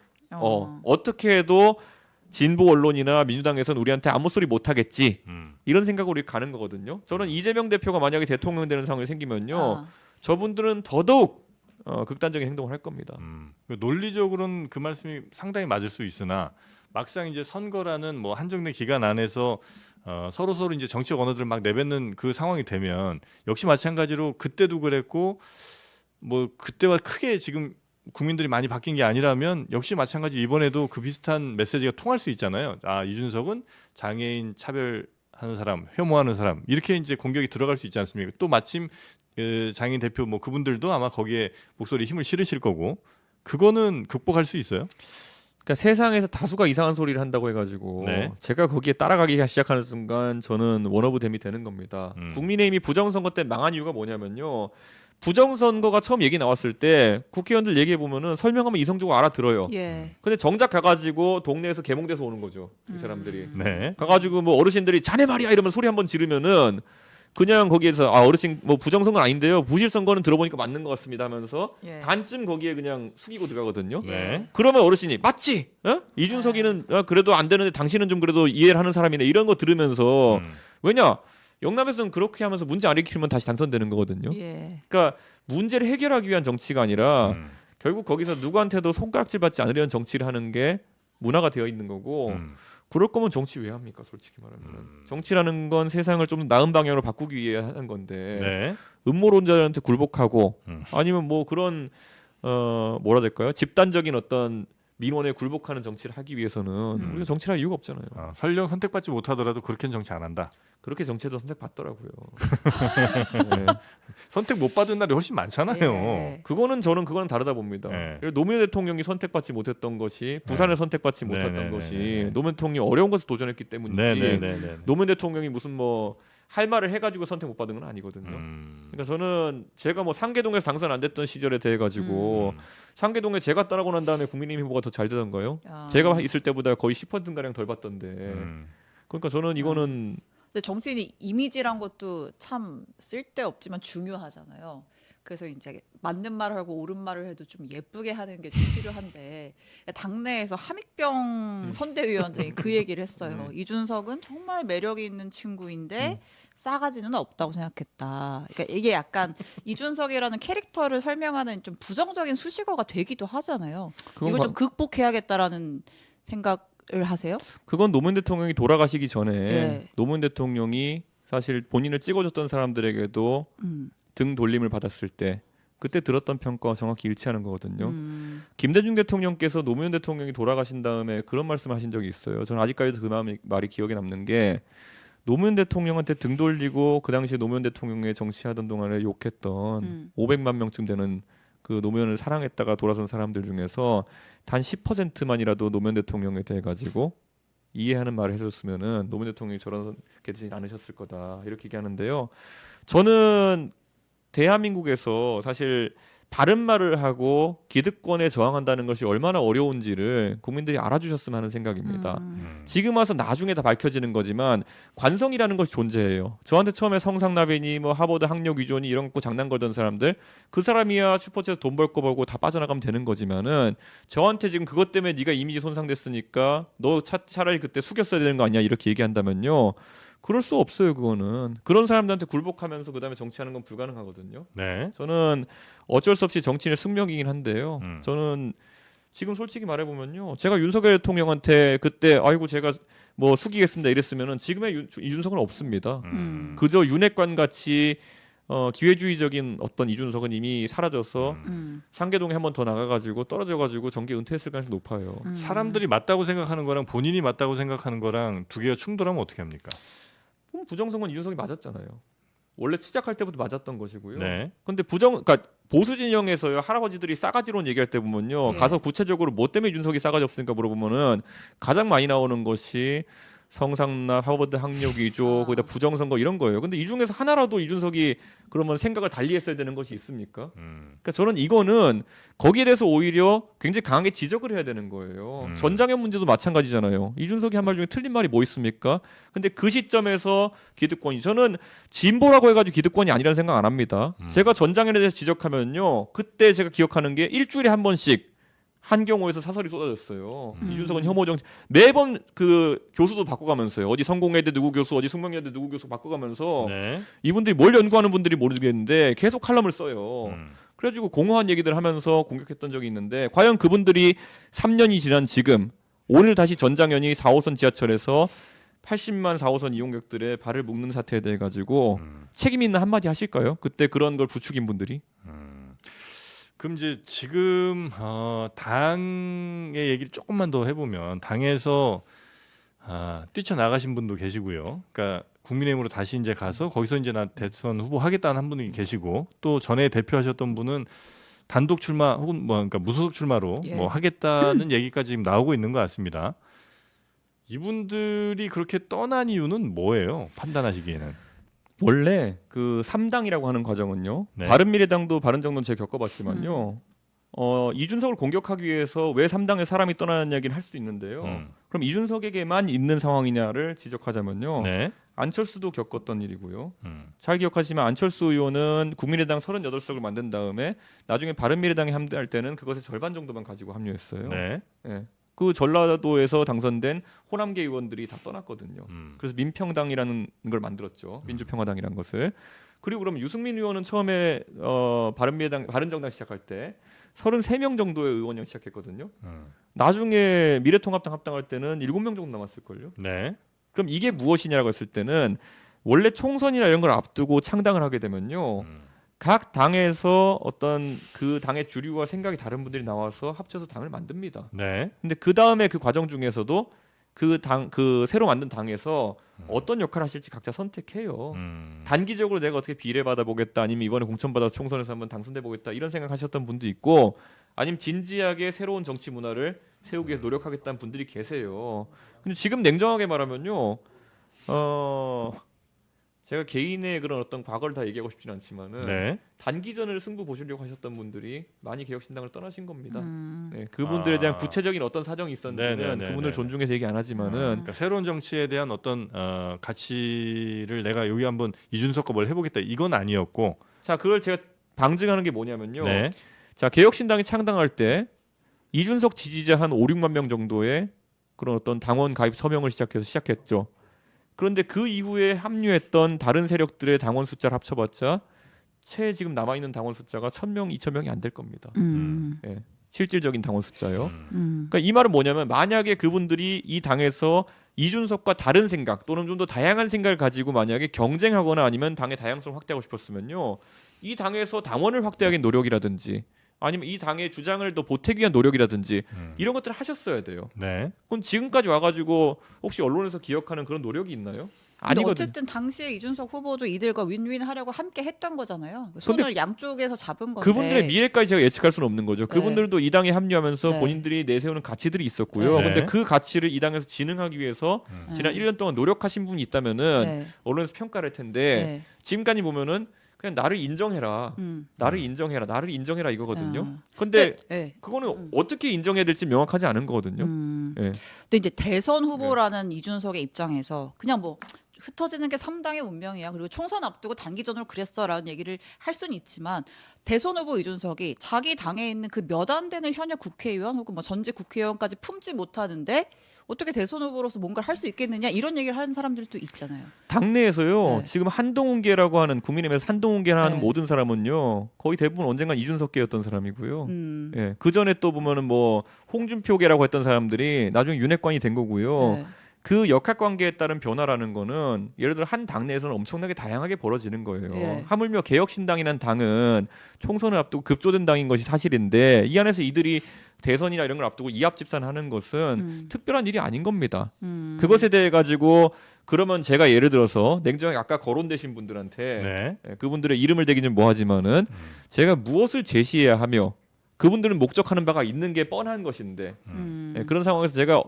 어떻게 해도 진보 언론이나 민주당에서는 우리한테 아무 소리 못 하겠지 이런 생각으로 우리 가는 거거든요. 저는 이재명 대표가 만약에 대통령 되는 상황이 생기면요, 저분들은 더더욱 극단적인 행동을 할 겁니다. 논리적으로는 그 말씀이 상당히 맞을 수 있으나 막상 이제 선거라는 뭐 한정된 기간 안에서 서로 이제 정치적 언어들을 막 내뱉는 그 상황이 되면 역시 마찬가지로 그때도 그랬고 뭐 그때와 크게 지금 국민들이 많이 바뀐 게 아니라면 역시 마찬가지 이번에도 그 비슷한 메시지가 통할 수 있잖아요. 이준석은 장애인 차별하는 하는 사람, 혐오하는 사람 이렇게 이제 공격이 들어갈 수 있지 않습니까? 또 마침 장인 대표 뭐 그분들도 아마 거기에 목소리 힘을 실으실 거고 그거는 극복할 수 있어요? 그러니까 세상에서 다수가 이상한 소리를 한다고 해가지고 네. 제가 거기에 따라가기 시작하는 순간 저는 원오브댐이 되는 겁니다. 국민의힘이 부정선거 때 망한 이유가 뭐냐면요. 부정선거가 처음 얘기 나왔을 때 국회의원들 얘기해 보면은 설명하면 이성적으로 알아들어요. 예. 근데 정작 가가지고 동네에서 개몽돼서 오는 거죠. 이 사람들이. 네. 가가지고 뭐 어르신들이 자네 말이야 이러면 소리 한번 지르면은 그냥 거기에서 아 어르신 뭐 부정선거는 아닌데요. 부실선거는 들어보니까 맞는 것 같습니다 하면서 예. 반쯤 거기에 그냥 숙이고 들어가거든요. 네. 그러면 어르신이 맞지? 어? 이준석이는 그래도 안 되는데 당신은 좀 그래도 이해를 하는 사람이네 이런 거 들으면서 왜냐 영남에서는 그렇게 하면서 문제 안 일으키면 다시 당선되는 거거든요. 예. 그러니까 문제를 해결하기 위한 정치가 아니라 결국 거기서 누구한테도 손가락질 받지 않으려는 정치를 하는 게 문화가 되어 있는 거고 그럴 거면 정치 왜 합니까? 솔직히 말하면 정치라는 건 세상을 좀 나은 방향으로 바꾸기 위해 하는 건데 네. 음모론자들한테 굴복하고 아니면 뭐 그런 뭐라 될까요? 집단적인 어떤 민원에 굴복하는 정치를 하기 위해서는 우리가 정치를 할 이유가 없잖아요. 설령 선택받지 못하더라도 그렇게는 정치 안 한다. 그렇게 정치도 선택받더라고요. 네. 선택 못 받은 날이 훨씬 많잖아요. 예. 그거는 다르다 봅니다. 네. 노무현 대통령이 선택받지 못했던 것이 부산을 선택받지 네, 못했던 네, 것이 네, 네. 노무현 대통령이 어려운 것을 도전했기 때문이지 네네네. 노무현 대통령이 무슨 뭐 할 말을 해가지고 선택 못 받은 건 아니거든요. 그러니까 저는 제가 뭐 상계동에서 당선 안 됐던 시절에 대해 가지고 상계동에 제가 따라고 난 다음에 국민의힘 후보가 더 잘 되던가요? 야. 제가 있을 때보다 거의 10% 가량 덜 받던데. 그러니까 저는 이거는 근데 정치인이 이미지란 것도 참 쓸데없지만 중요하잖아요. 그래서 이제 맞는 말을 하고 옳은 말을 해도 좀 예쁘게 하는 게 좀 필요한데 당내에서 함익병 선대위원장이 그 얘기를 했어요. 이준석은 정말 매력이 있는 친구인데 싸가지는 없다고 생각했다. 그러니까 이게 약간 이준석이라는 캐릭터를 설명하는 좀 부정적인 수식어가 되기도 하잖아요. 이걸 좀 극복해야겠다라는 생각을 하세요? 그건 노무현 대통령이 돌아가시기 전에 네. 노무현 대통령이 사실 본인을 찍어줬던 사람들에게도 등 돌림을 받았을 때 그때 들었던 평가와 정확히 일치하는 거거든요. 김대중 대통령께서 노무현 대통령이 돌아가신 다음에 그런 말씀을 하신 적이 있어요. 저는 아직까지도 그 말이 기억에 남는 게 노무현 대통령한테 등 돌리고 그 당시에 노무현 대통령의 정치하던 동안에 욕했던 500만 명쯤 되는 그 노무현을 사랑했다가 돌아선 사람들 중에서 단 10%만이라도 노무현 대통령에 대해 가지고 이해하는 말을 해줬으면은 노무현 대통령이 저런 게 되지 않으셨을 거다 이렇게 얘기하는데요. 저는 대한민국에서 사실 바른 말을 하고 기득권에 저항한다는 것이 얼마나 어려운지를 국민들이 알아주셨으면 하는 생각입니다. 지금 와서 나중에 다 밝혀지는 거지만 관성이라는 것이 존재해요. 저한테 처음에 성상납이니 뭐 하버드 학력 위조니 이런 거 장난 걸던 사람들 그 사람이야 슈퍼챗에서 돈 벌 거 벌고 다 빠져나가면 되는 거지만은 저한테 지금 그것 때문에 네가 이미지 손상됐으니까 너 차라리 그때 숙였어야 되는 거 아니야 이렇게 얘기한다면요. 그럴 수 없어요. 그거는 그런 사람들한테 굴복하면서 그다음에 정치하는 건 불가능하거든요. 네. 저는 어쩔 수 없이 정치인의 숙명이긴 한데요. 저는 지금 솔직히 말해보면요. 제가 윤석열 대통령한테 그때 아이고 제가 뭐 숙이겠습니다 이랬으면은 지금의 이준석은 없습니다. 그저 윤핵관 같이 기회주의적인 어떤 이준석은 이미 사라져서 상계동에 한 번 더 나가가지고 떨어져가지고 정계 은퇴했을 가능성이 높아요. 사람들이 맞다고 생각하는 거랑 본인이 맞다고 생각하는 거랑 두 개가 충돌하면 어떻게 합니까? 그럼 부정선거는 이준석이 맞았잖아요. 원래 시작할 때부터 맞았던 것이고요. 네. 근데 그러니까 보수 진영에서요 할아버지들이 싸가지론 얘기할 때 보면요 예. 가서 구체적으로 뭐 때문에 이준석이 싸가지 없으니까 물어보면은 가장 많이 나오는 것이 성상납, 하버드 학력 위조, 거기다 부정선거 이런 거예요. 근데 이 중에서 하나라도 이준석이 그러면 생각을 달리했어야 되는 것이 있습니까? 그러니까 저는 이거는 거기에 대해서 오히려 굉장히 강하게 지적을 해야 되는 거예요. 전장현 문제도 마찬가지잖아요. 이준석이 한 말 중에 틀린 말이 뭐 있습니까? 근데 그 시점에서 기득권이 저는 진보라고 해가지고 기득권이 아니라는 생각 안 합니다. 제가 전장현에 대해서 지적하면요. 그때 제가 기억하는 게 일주일에 한 번씩 한경호에서 사설이 쏟아졌어요. 이준석은 혐오 정치 매번 그 교수도 바꿔가면서요. 어디 성공회대 누구 교수, 어디 숙명여대 누구 교수 바꿔가면서 네. 이분들이 뭘 연구하는 분들이 모르겠는데 계속 칼럼을 써요. 그래가지고 공허한 얘기들 하면서 공격했던 적이 있는데 과연 그분들이 3년이 지난 지금 오늘 다시 전장현이 4호선 지하철에서 80만 4호선 이용객들의 발을 묶는 사태에 대해 가지고 책임 있는 한마디 하실까요? 그때 그런 걸 부추긴 분들이. 그럼 이제 지금 당의 얘기를 조금만 더 해보면 당에서 뛰쳐나가신 분도 계시고요. 그러니까 국민의힘으로 다시 이제 가서 거기서 이제 나 대선 후보 하겠다는 한 분이 계시고 또 전에 대표하셨던 분은 단독 출마 혹은 뭐 그러니까 무소속 출마로 예. 뭐 하겠다는 얘기까지 지금 나오고 있는 것 같습니다. 이분들이 그렇게 떠난 이유는 뭐예요? 판단하시기에는. 원래 그 3당이라고 하는 과정은요. 네. 바른미래당도 바른정당도 제가 겪어봤지만요. 이준석을 공격하기 위해서 왜 3당의 사람이 떠나는 이야기는 할 수 있는데요. 그럼 이준석에게만 있는 상황이냐를 지적하자면요. 네. 안철수도 겪었던 일이고요. 음. 잘 기억하시면 안철수 의원은 국민의당 38석을 만든 다음에 나중에 바른미래당에 합류할 때는 그것의 절반 정도만 가지고 합류했어요. 네. 예. 그 전라도에서 당선된 호남계 의원들이 다 떠났거든요. 그래서 민평당이라는 걸 만들었죠. 민주평화당이라는 것을. 그리고 그럼 유승민 의원은 처음에 바른정당 시작할 때 33명 정도의 의원이 시작했거든요. 나중에 미래통합당 합당할 때는 7명 정도 남았을걸요. 네. 그럼 이게 무엇이냐라고 했을 때는 원래 총선이나 이런 걸 앞두고 창당을 하게 되면요. 각 당에서 어떤 그 당의 주류와 생각이 다른 분들이 나와서 합쳐서 당을 만듭니다. 네. 근데 그 다음에 그 과정 중에서도 그 새로 만든 당에서 어떤 역할을 하실지 각자 선택해요. 단기적으로 내가 어떻게 비례받아 보겠다, 아니면 이번에 공천받아서 총선에서 한번 당선돼 보겠다 이런 생각하셨던 분도 있고, 아니면 진지하게 새로운 정치 문화를 세우기 위해서 노력하겠다는 분들이 계세요. 근데 지금 냉정하게 말하면요, 제가 개인의 그런 어떤 과거를 다 얘기하고 싶지는 않지만은 네. 단기전을 승부 보시려고 하셨던 분들이 많이 개혁신당을 떠나신 겁니다. 네, 그분들에 대한 구체적인 어떤 사정이 있었는지는 네네네네. 그분을 존중해서 얘기 안 하지만은 그러니까 새로운 정치에 대한 어떤 가치를 내가 여기 한번 이준석과 뭘 해보겠다 이건 아니었고. 자, 그걸 제가 방증하는 게 뭐냐면요. 네. 자, 개혁신당이 창당할 때 이준석 지지자 한 5, 6만 명 정도의 그런 어떤 당원 가입 서명을 시작했죠. 그런데 그 이후에 합류했던 다른 세력들의 당원 숫자를 합쳐봤자 채 지금 남아있는 당원 숫자가 1,000명, 2,000명이 안 될 겁니다. 예, 실질적인 당원 숫자요. 그러니까 이 말은 뭐냐면 만약에 그분들이 이 당에서 이준석과 다른 생각 또는 좀 더 다양한 생각을 가지고 만약에 경쟁하거나 아니면 당의 다양성을 확대하고 싶었으면요. 이 당에서 당원을 확대하기 위한 노력이라든지 아니면 이 당의 주장을 더 보태기 위한 노력이라든지 이런 것들을 하셨어야 돼요. 네. 그럼 지금까지 와가지고 혹시 언론에서 기억하는 그런 노력이 있나요? 근데 아니거든요. 어쨌든 당시에 이준석 후보도 이들과 윈윈 하려고 함께 했던 거잖아요. 손을 양쪽에서 잡은 건데. 그분들의 미래까지 제가 예측할 수는 없는 거죠. 네. 그분들도 이 당에 합류하면서 네. 본인들이 내세우는 가치들이 있었고요. 네. 근데 그 가치를 이 당에서 진흥하기 위해서 지난 1년 동안 노력하신 분이 있다면은 네. 언론에서 평가를 할 텐데 네. 지금까지 보면은 그냥 나를 인정해라. 나를 인정해라 이거거든요. 근데 네. 그거는 어떻게 인정해야 될지 명확하지 않은 거거든요. 예. 근데 이제 대선 후보라는 이준석의 입장에서 그냥 뭐 흩어지는 게 3당의 운명이야. 그리고 총선 앞두고 단기전으로 그랬어라는 얘기를 할 수는 있지만 대선 후보 이준석이 자기 당에 있는 그 몇 안 되는 현역 국회의원 혹은 뭐 전직 국회의원까지 품지 못하는데 어떻게 대선 후보로서 뭔가를 할 수 있겠느냐 이런 얘기를 하는 사람들도 있잖아요. 당내에서요. 네. 지금 한동훈계라고 하는 국민의힘에서 한동훈계를 하는 네. 모든 사람은요. 거의 대부분 언젠간 이준석계였던 사람이고요. 음. 예. 그 전에 또 보면은 뭐 홍준표계라고 했던 사람들이 나중에 윤핵관이 된 거고요. 네. 그 역학관계에 따른 변화라는 거는 예를 들어 한 당내에서는 엄청나게 다양하게 벌어지는 거예요. 예. 하물며 개혁신당이라는 당은 총선을 앞두고 급조된 당인 것이 사실인데 이 안에서 이들이 대선이나 이런 걸 앞두고 이합집산하는 것은 특별한 일이 아닌 겁니다. 그것에 대해 가지고 그러면 제가 예를 들어서 냉정하게 아까 거론되신 분들한테 네. 그분들의 이름을 대기는 뭐하지만은 제가 무엇을 제시해야 하며 그분들은 목적하는 바가 있는 게 뻔한 것인데 그런 상황에서 제가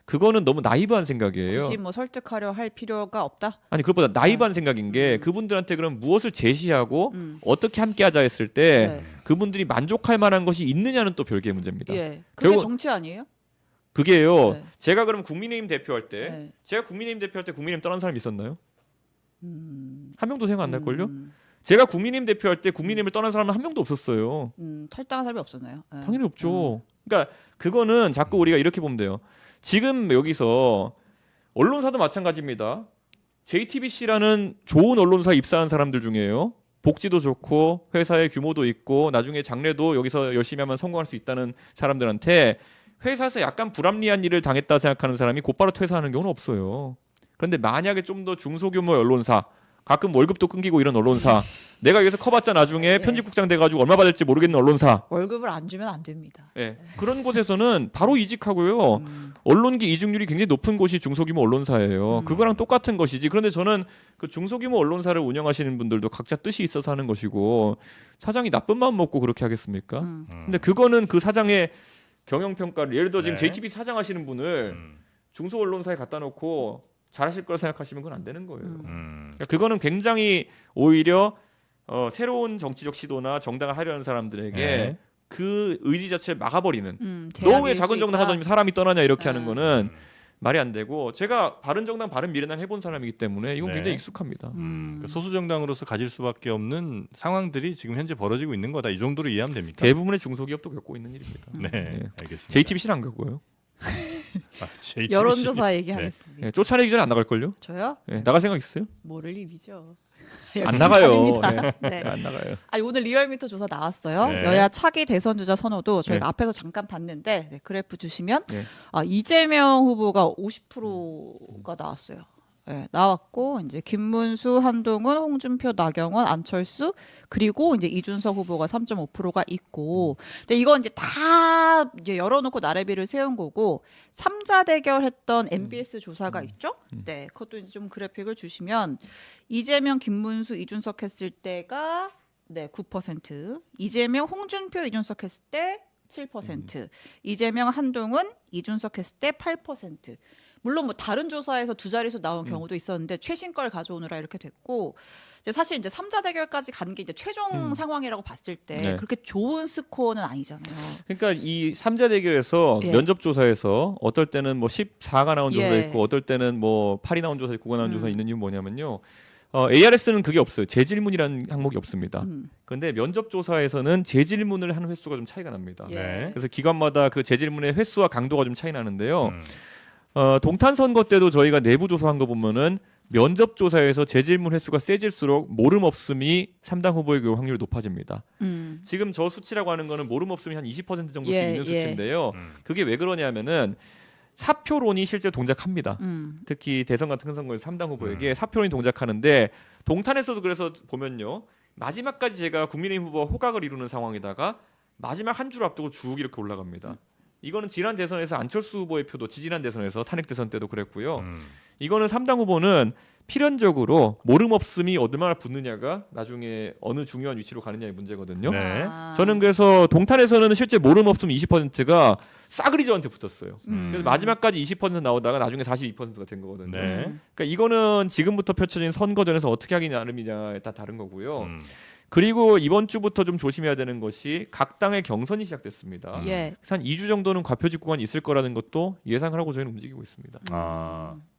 그거는 너무 나이브한 생각이에요. 굳이 뭐 설득하려 할 필요가 없다. 아니 그것보다 나이브한 생각인 게 그분들한테 그럼 무엇을 제시하고 어떻게 함께하자 했을 때 네. 그분들이 만족할 만한 것이 있느냐는 또 별개의 문제입니다. 예. 그게 결국- 정치 아니에요? 그게요. 네. 제가 그럼 국민의힘 대표할 때 네. 제가 국민의힘 대표할 때 국민의힘 떠난 사람 있었나요? 한 명도 생각 안 날걸요? 음. 제가 국민의힘 대표할 때 국민의힘을 떠난 사람은 한 명도 없었어요. 탈당한 사람이 없었나요? 예. 당연히 없죠. 그러니까 그거는 자꾸 우리가 이렇게 보면 돼요. 지금 여기서 언론사도 마찬가지입니다. JTBC라는 좋은 언론사에 입사한 사람들 중에요. 복지도 좋고 회사의 규모도 있고 나중에 장래도 여기서 열심히 하면 성공할 수 있다는 사람들한테 회사에서 약간 불합리한 일을 당했다 생각하는 사람이 곧바로 퇴사하는 경우는 없어요. 그런데 만약에 좀 더 중소규모 언론사 가끔 월급도 끊기고 이런 언론사. 내가 여기서 커봤자 나중에 편집국장 돼가지고 얼마 받을지 모르겠는 언론사. 월급을 안 주면 안 됩니다. 예. 그런 곳에서는 바로 이직하고요. 언론기 이직률이 굉장히 높은 곳이 중소규모 언론사예요. 그거랑 똑같은 것이지. 그런데 저는 그 중소규모 언론사를 운영하시는 분들도 각자 뜻이 있어서 하는 것이고 사장이 나쁜 마음 먹고 그렇게 하겠습니까? 근데 그거는 그 사장의 경영 평가를 예를 들어 지금 네. JTBC 사장 하시는 분을 중소 언론사에 갖다 놓고 잘하실 거라 생각하시면 그건 안 되는 거예요. 그러니까 그거는 굉장히 오히려 새로운 정치적 시도나 정당을 하려는 사람들에게 네. 그 의지 자체를 막아버리는. 너 제약일 왜 수 작은 정당 있다. 하더니 사람이 떠나냐 이렇게 하는 거는 말이 안 되고 제가 바른정당 바른미래당 해본 사람이기 때문에 이건 네. 굉장히 익숙합니다. 그러니까 소수 정당으로서 가질 수밖에 없는 상황들이 지금 현재 벌어지고 있는 거다. 이 정도로 이해하면 됩니까? 대부분의 중소기업도 겪고 있는 일입니다. 네, 네. 알겠습니다. JTBC는 안 겪고요. JTBC. 여론조사 얘기하겠습니다. 네, 쫓아내기 전에 안 나갈걸요? 저요? 네, 나갈 생각 있어요? 모를 일이죠. 안 열심히 나가요. 다닙니다. 네. 네. 안 나가요. 아니, 오늘 리얼미터 조사 나왔어요. 네. 여야 차기 대선 주자 선호도 저희가 네. 앞에서 잠깐 봤는데 네, 그래프 주시면 네. 이재명 후보가 50%가 나왔어요. 네, 나왔고 이제 김문수, 한동훈, 홍준표, 나경원, 안철수 그리고 이제 이준석 후보가 3.5%가 있고, 근데 이건 이제 다 이제 열어놓고 나래비를 세운 거고 3자 대결했던 MBS 조사가 있죠. 네, 그것도 이제 좀 그래픽을 주시면 이재명, 김문수, 이준석 했을 때가 네 9%, 이재명, 홍준표, 이준석 했을 때 7%, 이재명, 한동훈, 이준석 했을 때 8%. 물론 뭐 다른 조사에서 두 자릿수 나온 경우도 있었는데 최신 걸 가져오느라 이렇게 됐고, 근데 사실 이제 3자 대결까지 가는 게 이제 최종 상황이라고 봤을 때 네. 그렇게 좋은 스코어는 아니잖아요. 그러니까 이 3자 대결에서 예. 면접 조사에서 어떨 때는 뭐 14가 나온 조사 예. 있고 어떨 때는 뭐 8이 나온 조사, 9가 나온 조사 있는 이유는 뭐냐면요. ARS는 그게 없어요. 재질문이라는 항목이 없습니다. 그런데 면접 조사에서는 재질문을 하는 횟수가 좀 차이가 납니다. 예. 네. 그래서 기관마다 그 재질문의 횟수와 강도가 좀 차이 나는데요. 음. 동탄 선거 때도 저희가 내부 조사한 거 보면은 면접 조사에서 재질문 횟수가 세질수록 모름 없음이 3당 후보의 경우 확률이 높아집니다. 지금 저 수치라고 하는 거는 모름 없음이 한 20% 정도씩 예, 있는 예. 수치인데요. 그게 왜 그러냐면은 사표론이 실제 동작합니다. 특히 대선 같은 큰 선거에서 3당 후보에게 사표론이 동작하는데 동탄에서도 그래서 보면요. 마지막까지 제가 국민의힘 후보와 호각을 이루는 상황에다가 마지막 한 줄 앞두고 쭉 이렇게 올라갑니다. 이거는 지난 대선에서 안철수 후보의 표도 지지난 대선에서 탄핵 대선 때도 그랬고요. 이거는 3당 후보는 필연적으로 모름 없음이 얼마나 붙느냐가 나중에 어느 중요한 위치로 가느냐의 문제거든요. 네. 저는 그래서 동탄에서는 실제 모름 없음 20%가 싸그리 저한테 붙었어요. 그래서 마지막까지 20% 나오다가 나중에 42%가 된 거거든요. 네. 그러니까 이거는 지금부터 펼쳐진 선거전에서 어떻게 하기 나름이냐에 따라 다른 거고요. 음. 그리고 이번 주부터 좀 조심해야 되는 것이 각 당의 경선이 시작됐습니다. 예. 그래서 한 2주 정도는 과표직 구간이 있을 거라는 것도 예상을 하고 저희는 움직이고 있습니다.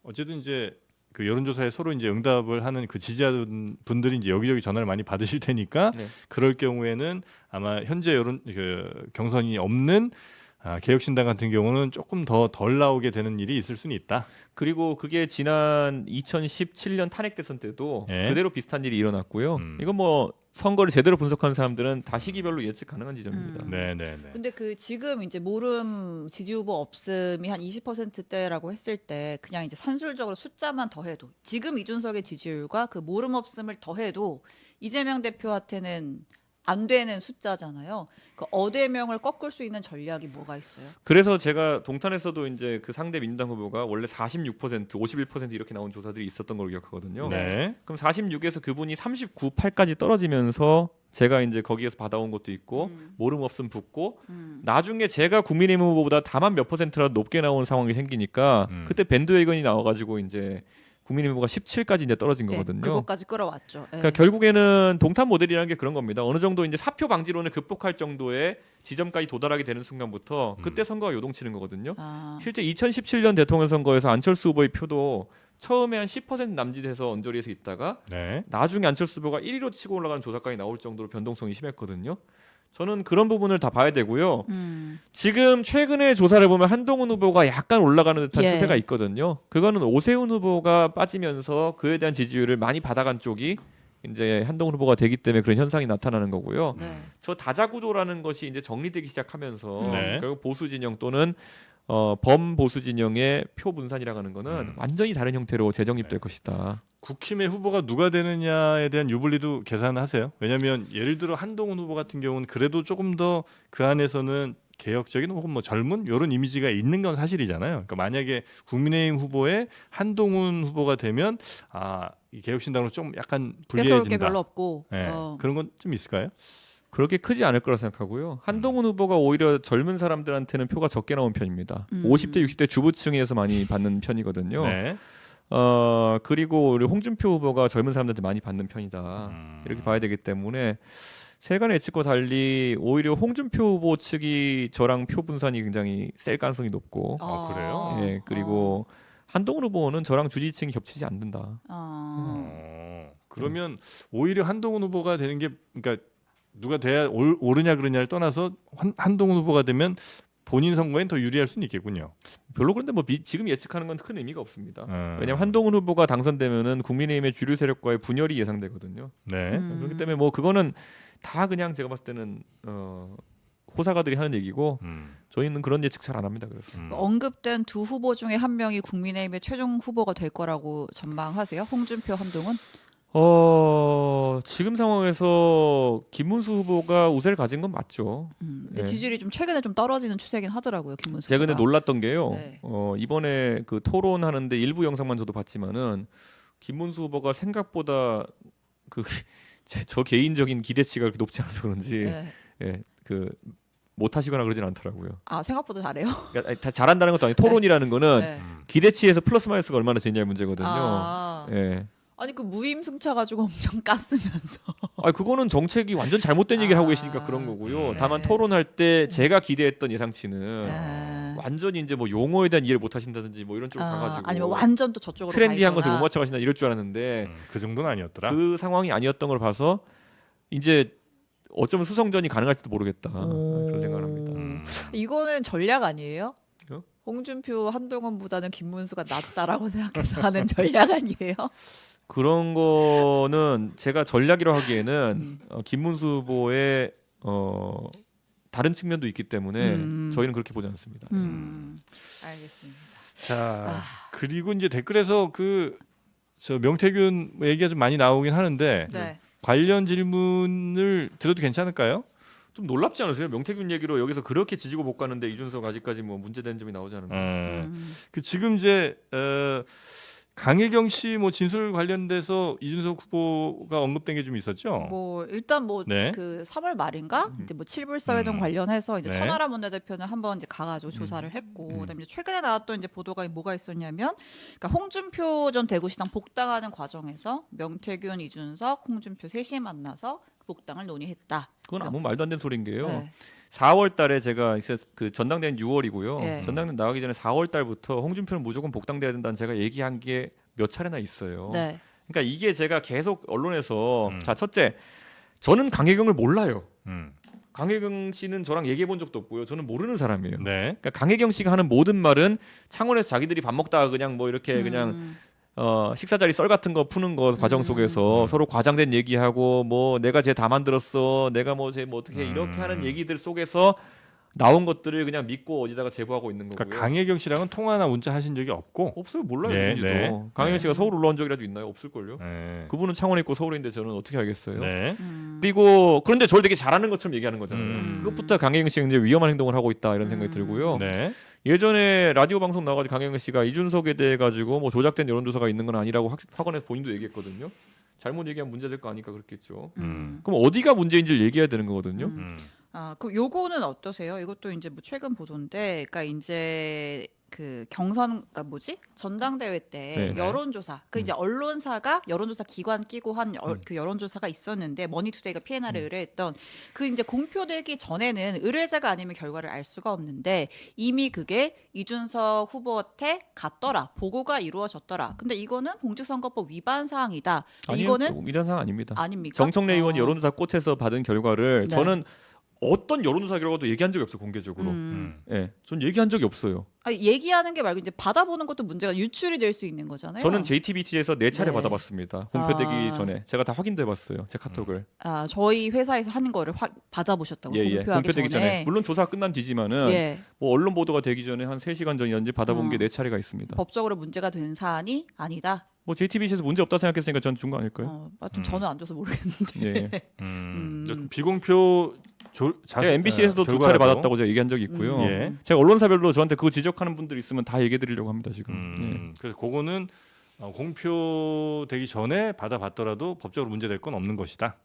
어쨌든 이제 그 여론조사에 서로 이제 응답을 하는 그 지지자분들이 이제 여기저기 전화를 많이 받으실 테니까 네. 그럴 경우에는 아마 현재 여론 그 경선이 없는 개혁신당 같은 경우는 조금 더 덜 나오게 되는 일이 있을 수는 있다. 그리고 그게 지난 2017년 탄핵 대선 때도 예. 그대로 비슷한 일이 일어났고요. 이건 뭐 선거를 제대로 분석하는 사람들은 다 시기별로 예측 가능한 지점입니다. 네, 네, 네. 근데 그 지금 이제 모름 지지 후보 없음이 한 20%대라고 했을 때 그냥 이제 산술적으로 숫자만 더해도 지금 이준석의 지지율과 그 모름 없음을 더해도 이재명 대표한테는 안 되는 숫자잖아요. 그 어대명을 꺾을 수 있는 전략이 뭐가 있어요? 그래서 제가 동탄에서도 이제 그 상대 민주당 후보가 원래 46%, 51% 이렇게 나온 조사들이 있었던 걸로 기억하거든요. 네. 그럼 46에서 그분이 39, 8까지 떨어지면서 제가 이제 거기에서 받아온 것도 있고 모름 없음 붙고 나중에 제가 국민의힘 후보보다 다만 몇 %라도 높게 나오는 상황이 생기니까 그때 밴드웨건이 나와가지고 이제 국민의힘 후보가 17까지 이제 떨어진 거거든요. 그것까지 끌어왔죠. 예. 그러니까 결국에는 동탄 모델이라는 게 그런 겁니다. 어느 정도 이제 사표 방지론을 극복할 정도의 지점까지 도달하게 되는 순간부터 그때 선거가 요동치는 거거든요. 실제 2017년 대통령 선거에서 안철수 후보의 표도 처음에 한 10% 남짓해서 언저리에서 있다가 네. 나중에 안철수 후보가 1위로 치고 올라가는 조사까지 나올 정도로 변동성이 심했거든요. 저는 그런 부분을 다 봐야 되고요. 지금 최근에 조사를 보면 한동훈 후보가 약간 올라가는 듯한 예. 추세가 있거든요. 그거는 오세훈 후보가 빠지면서 그에 대한 지지율을 많이 받아간 쪽이 이제 한동훈 후보가 되기 때문에 그런 현상이 나타나는 거고요. 네. 저 다자구도라는 것이 이제 정리되기 시작하면서 네. 결국 보수 진영 또는 범보수 진영의 표 분산이라고 하는 거는 완전히 다른 형태로 재정립될 것이다. 국힘의 후보가 누가 되느냐에 대한 유불리도 계산하세요. 왜냐하면 예를 들어 한동훈 후보 같은 경우는 그래도 조금 더 그 안에서는 개혁적인 혹은 뭐 젊은 이런 이미지가 있는 건 사실이잖아요. 그러니까 만약에 국민의힘 후보에 한동훈 후보가 되면 이 개혁신당으로 좀 약간 뺏어올 게 불리해진다. 별로 없고 네. 그런 건 좀 있을까요? 그렇게 크지 않을 거라 생각하고요. 한동훈 후보가 오히려 젊은 사람들한테는 표가 적게 나온 편입니다. 50대 60대 주부층에서 많이 받는 편이거든요. 네. 그리고 우리 홍준표 후보가 젊은 사람들한테 많이 받는 편이다. 이렇게 봐야 되기 때문에 세간의 예측과 달리 오히려 홍준표 후보 측이 저랑 표 분산이 굉장히 셀 가능성이 높고 그래요? 예, 그리고 한동훈 후보는 저랑 지지층이 겹치지 않는다. 그러면 오히려 한동훈 후보가 되는 게 그러니까 누가 돼야 옳으냐 그러냐를 떠나서 한동훈 후보가 되면 본인 선거엔 더 유리할 수는 있겠군요. 별로 그런데 뭐 지금 예측하는 건 큰 의미가 없습니다. 음. 왜냐하면 한동훈 후보가 당선되면은 국민의힘의 주류 세력과의 분열이 예상되거든요. 네. 그렇기 때문에 뭐 그거는 다 그냥 제가 봤을 때는 호사가들이 하는 얘기고 저희는 그런 예측 잘 안 합니다. 그래서 언급된 두 후보 중에 한 명이 국민의힘의 최종 후보가 될 거라고 전망하세요? 홍준표, 한동훈? 지금 상황에서 김문수 후보가 우세를 가진 건 맞죠. 근데 네. 지지율이 좀 최근에 좀 떨어지는 추세긴 하더라고요, 김문수. 제가 근데 놀랐던 게요. 네. 이번에 그 토론하는데 일부 영상만 저도 봤지만은 김문수 후보가 생각보다 저 개인적인 기대치가 그렇게 높지 않아서 그런지 네. 못하시거나 그러진 않더라고요. 생각보다 잘해요. 그러니까 다 잘한다는 것도 아니고 토론이라는 거는 네. 기대치에서 플러스 마이너스가 얼마나 되냐의 문제거든요. 예. 아니 그 무임승차 가지고 엄청 깠으면서. 그거는 정책이 완전 잘못된 얘기를 하고 계시니까 그런 거고요. 다만 토론할 때 제가 기대했던 예상치는 완전히 이제 뭐 용어에 대한 이해를 못 하신다든지 뭐 이런 쪽으로 가가지고 아니면 완전 또 저쪽으로 트렌디한 것을 가 못 맞춰가신다 이럴 줄 알았는데 그 정도는 아니었더라. 그 상황이 아니었던 걸 봐서 이제 어쩌면 수성전이 가능할지도 모르겠다 그런 생각을 합니다. 이거는 전략 아니에요? 어? 홍준표, 한동훈보다는 김문수가 낫다라고 생각해서 하는 전략 아니에요? 그런 거는 제가 전략이라고 하기에는 김문수 후보의 다른 측면도 있기 때문에 저희는 그렇게 보지 않습니다. 알겠습니다. 자, 그리고 이제 댓글에서 저 명태균 얘기가 좀 많이 나오긴 하는데 네. 관련 질문을 드려도 괜찮을까요? 좀 놀랍지 않으세요? 명태균 얘기로 여기서 그렇게 지지고 볶았는데 이준석 아직까지 뭐 문제되는 점이 나오지 않은데. 지금 이제 강혜경 씨 뭐 진술 관련돼서 이준석 후보가 언급된 게 좀 있었죠. 뭐 일단 네. 그 3월 말인가 이제 뭐 칠불사회동 관련해서 이제 네. 천하람 원내대표는 한번 이제 가가지고 조사를 했고 그다음에 이제 최근에 나왔던 이제 보도가 뭐가 있었냐면 그러니까 홍준표 전 대구시장 복당하는 과정에서 명태균, 이준석, 홍준표 셋이 만나서 복당을 논의했다. 그건 아무 말도 안 되는 소리인 게요. 네. 4월 달에 제가 그 전당대회는 6월이고요. 네. 전당대회 나가기 전에 4월 달부터 홍준표는 무조건 복당돼야 된다는 제가 얘기한 게 몇 차례나 있어요. 네. 그러니까 이게 제가 계속 언론에서 자 첫째 저는 강혜경을 몰라요. 강혜경 씨는 저랑 얘기해 본 적도 없고요. 저는 모르는 사람이에요. 네. 그러니까 강혜경 씨가 하는 모든 말은 창원에서 자기들이 밥 먹다가 그냥 뭐 이렇게 그냥 식사 자리 썰 같은 거 푸는 거 과정 속에서 서로 과장된 얘기하고 뭐 내가 쟤 다 만들었어. 내가 뭐 쟤 뭐 어떻게 해. 이렇게 하는 얘기들 속에서 나온 것들을 그냥 믿고 어디다가 제보하고 있는 거고요. 그러니까 강혜경 씨랑은 통화나 문자 하신 적이 없고. 없어요. 몰라요. 네, 누군지도. 네. 강혜경 네. 씨가 서울 올라온 적이라도 있나요? 없을걸요. 네. 그분은 창원에 있고 서울에 있는데 저는 어떻게 알겠어요. 네. 그리고 그런데 저를 되게 잘하는 것처럼 얘기하는 거잖아요. 그것부터 강혜경 씨가 이제 위험한 행동을 하고 있다 이런 생각이 들고요. 네. 예전에 라디오 방송 나가지고 강혜경 씨가 이준석에 대해 가지고 뭐 조작된 여론조사가 있는 건 아니라고 확언해서 본인도 얘기했거든요. 잘못 얘기하면 문제될 거 아니까 그렇겠죠. 그럼 어디가 문제인지를 얘기해야 되는 거거든요. 그럼 요거는 어떠세요? 이것도 이제 뭐 최근 보도인데, 그러니까 이제 그 경선, 그러니까 뭐지? 전당대회 때 네. 여론조사, 그 이제 언론사가 여론조사 기관 끼고 한 그 여론조사가 있었는데 머니투데이가 P&R에 의뢰했던 그 이제 공표되기 전에는 의뢰자가 아니면 결과를 알 수가 없는데 이미 그게 이준석 후보한테 갔더라, 보고가 이루어졌더라. 근데 이거는 공직선거법 위반 사항이다. 아니요, 이거는 위반 사항 아닙니다. 아닙니까? 정청래 의원 여론조사 꽃에서 받은 결과를 네. 저는 어떤 여론조사 결과도 얘기한 적이 없어요. 공개적으로. 예, 전 얘기한 적이 없어요. 얘기하는 게 말고 이제 받아보는 것도 문제가 유출이 될 수 있는 거잖아요. 저는 JTBC에서 4차례 네. 받아봤습니다. 공표되기 전에 제가 다 확인도 해봤어요. 제 카톡을. 저희 회사에서 하는 거를 받아보셨다고 예, 공표하기 공표되기 전에. 물론 조사가 끝난 뒤지만은 예. 뭐 언론 보도가 되기 전에 한 3시간 전이었는지 받아본 게 4차례가 있습니다. 법적으로 문제가 되는 사안이 아니다. 뭐 JTBC에서 문제 없다 생각했으니까 전 준 거 아닐까요? 하여튼 저는 안 줘서 모르겠는데. 예. 비공표 제가 MBC에서도 두 차례 받았다고 제가 얘기한 적이 있고요. 예. 제가 언론사별로 저한테 그거 지적하는 분들 있으면 다 얘기해 드리려고 합니다 지금. 그래서 그거는 공표되기 전에 받아봤더라도 법적으로 문제될 건 없는 것이다.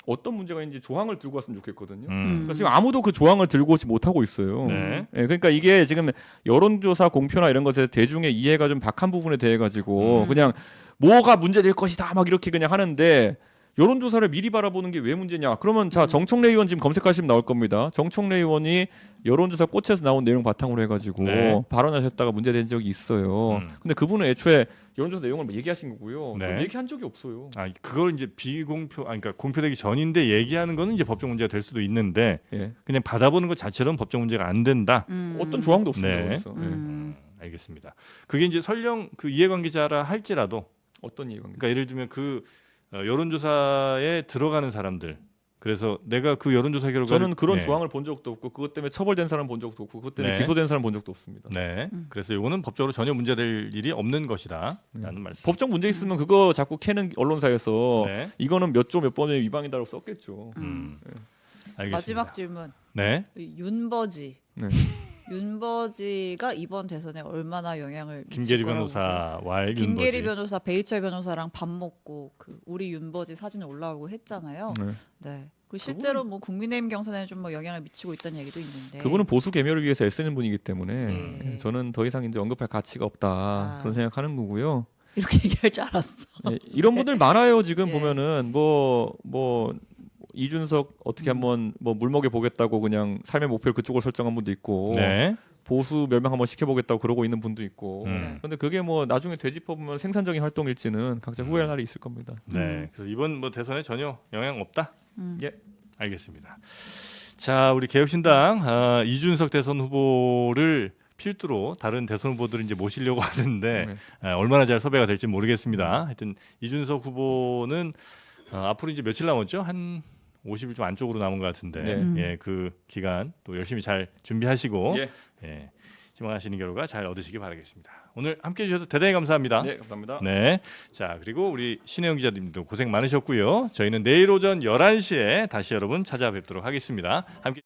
어떤 문제가 있는지 조항을 들고 왔으면 좋겠거든요. 음. 그러니까 지금 아무도 그 조항을 들고 오지 못하고 있어요. 네. 예, 그러니까 이게 지금 여론조사 공표나 이런 것에 대중의 이해가 좀 박한 부분에 대해 가지고 그냥 뭐가 문제될 것이다 막 이렇게 그냥 하는데 여론조사를 미리 바라보는 게 왜 문제냐? 그러면 자 정청래 의원 지금 검색하시면 나올 겁니다. 정청래 의원이 여론조사 꽃에서 나온 내용 바탕으로 해가지고 네. 발언하셨다가 문제된 적이 있어요. 근데 그분은 애초에 여론조사 내용을 얘기하신 거고요. 네. 저는 얘기한 적이 없어요. 그걸 이제 비공표, 그러니까 공표되기 전인데 얘기하는 거는 이제 법적 문제가 될 수도 있는데 예. 그냥 받아보는 것 자체로는 법적 문제가 안 된다. 어떤 조항도 없습니다. 네. 그래서. 예. 알겠습니다. 그게 이제 설령 그 이해관계자라 할지라도, 어떤 이해관계? 그러니까 예를 들면 그 여론조사에 들어가는 사람들. 그래서 내가 그 여론조사 결과를 저는 그런 네. 조항을 본 적도 없고 그것 때문에 처벌된 사람 본 적도 없고 그것 때문에 네. 기소된 사람 본 적도 없습니다. 네. 그래서 이거는 법적으로 전혀 문제될 일이 없는 것이다라는 말씀. 법적 문제 있으면 그거 자꾸 캐는 언론사에서 네. 이거는 몇 조 몇 번의 위반이다라고 썼겠죠. 알겠습니다. 마지막 질문. 네. 윤버지. 네. 윤버지가 이번 대선에 얼마나 영향을 미칠 김계리 거라고 변호사와의 보세요? 김계리 윤버지. 변호사, 베이철 변호사랑 밥 먹고 그 우리 윤버지 사진 올라오고 했잖아요. 네. 네. 그리고 실제로 뭐 국민의힘 경선에 좀 뭐 영향을 미치고 있다는 얘기도 있는데. 그분은 보수 개멸을 위해서 애쓰는 분이기 때문에 네. 저는 더 이상 이제 언급할 가치가 없다 그런 생각하는 거고요. 이렇게 얘기할 줄 알았어. 예, 이런 분들 많아요. 지금 예. 보면은 뭐 이준석 어떻게 한번 뭐 물먹여 보겠다고 그냥 삶의 목표를 그쪽으로 설정한 분도 있고 네. 보수 멸망 한번 시켜보겠다고 그러고 있는 분도 있고. 근데 그게 뭐 나중에 되짚어 보면 생산적인 활동일지는 각자 후회할 날이 있을 겁니다. 네. 그래서 이번 뭐 대선에 전혀 영향 없다. 예. 알겠습니다. 자, 우리 개혁신당 이준석 대선 후보를 필두로 다른 대선 후보들을 이제 모시려고 하는데 얼마나 잘 섭외가 될지 모르겠습니다. 하여튼 이준석 후보는 앞으로 이제 며칠 남았죠? 한 50일 좀 안쪽으로 남은 것 같은데 예, 그 기간 또 열심히 잘 준비하시고 예, 희망하시는 결과 잘 얻으시기 바라겠습니다. 오늘 함께해 주셔서 대단히 감사합니다. 네, 감사합니다. 네, 자 그리고 우리 신혜영 기자님도 고생 많으셨고요. 저희는 내일 오전 11시에 다시 여러분 찾아뵙도록 하겠습니다. 함께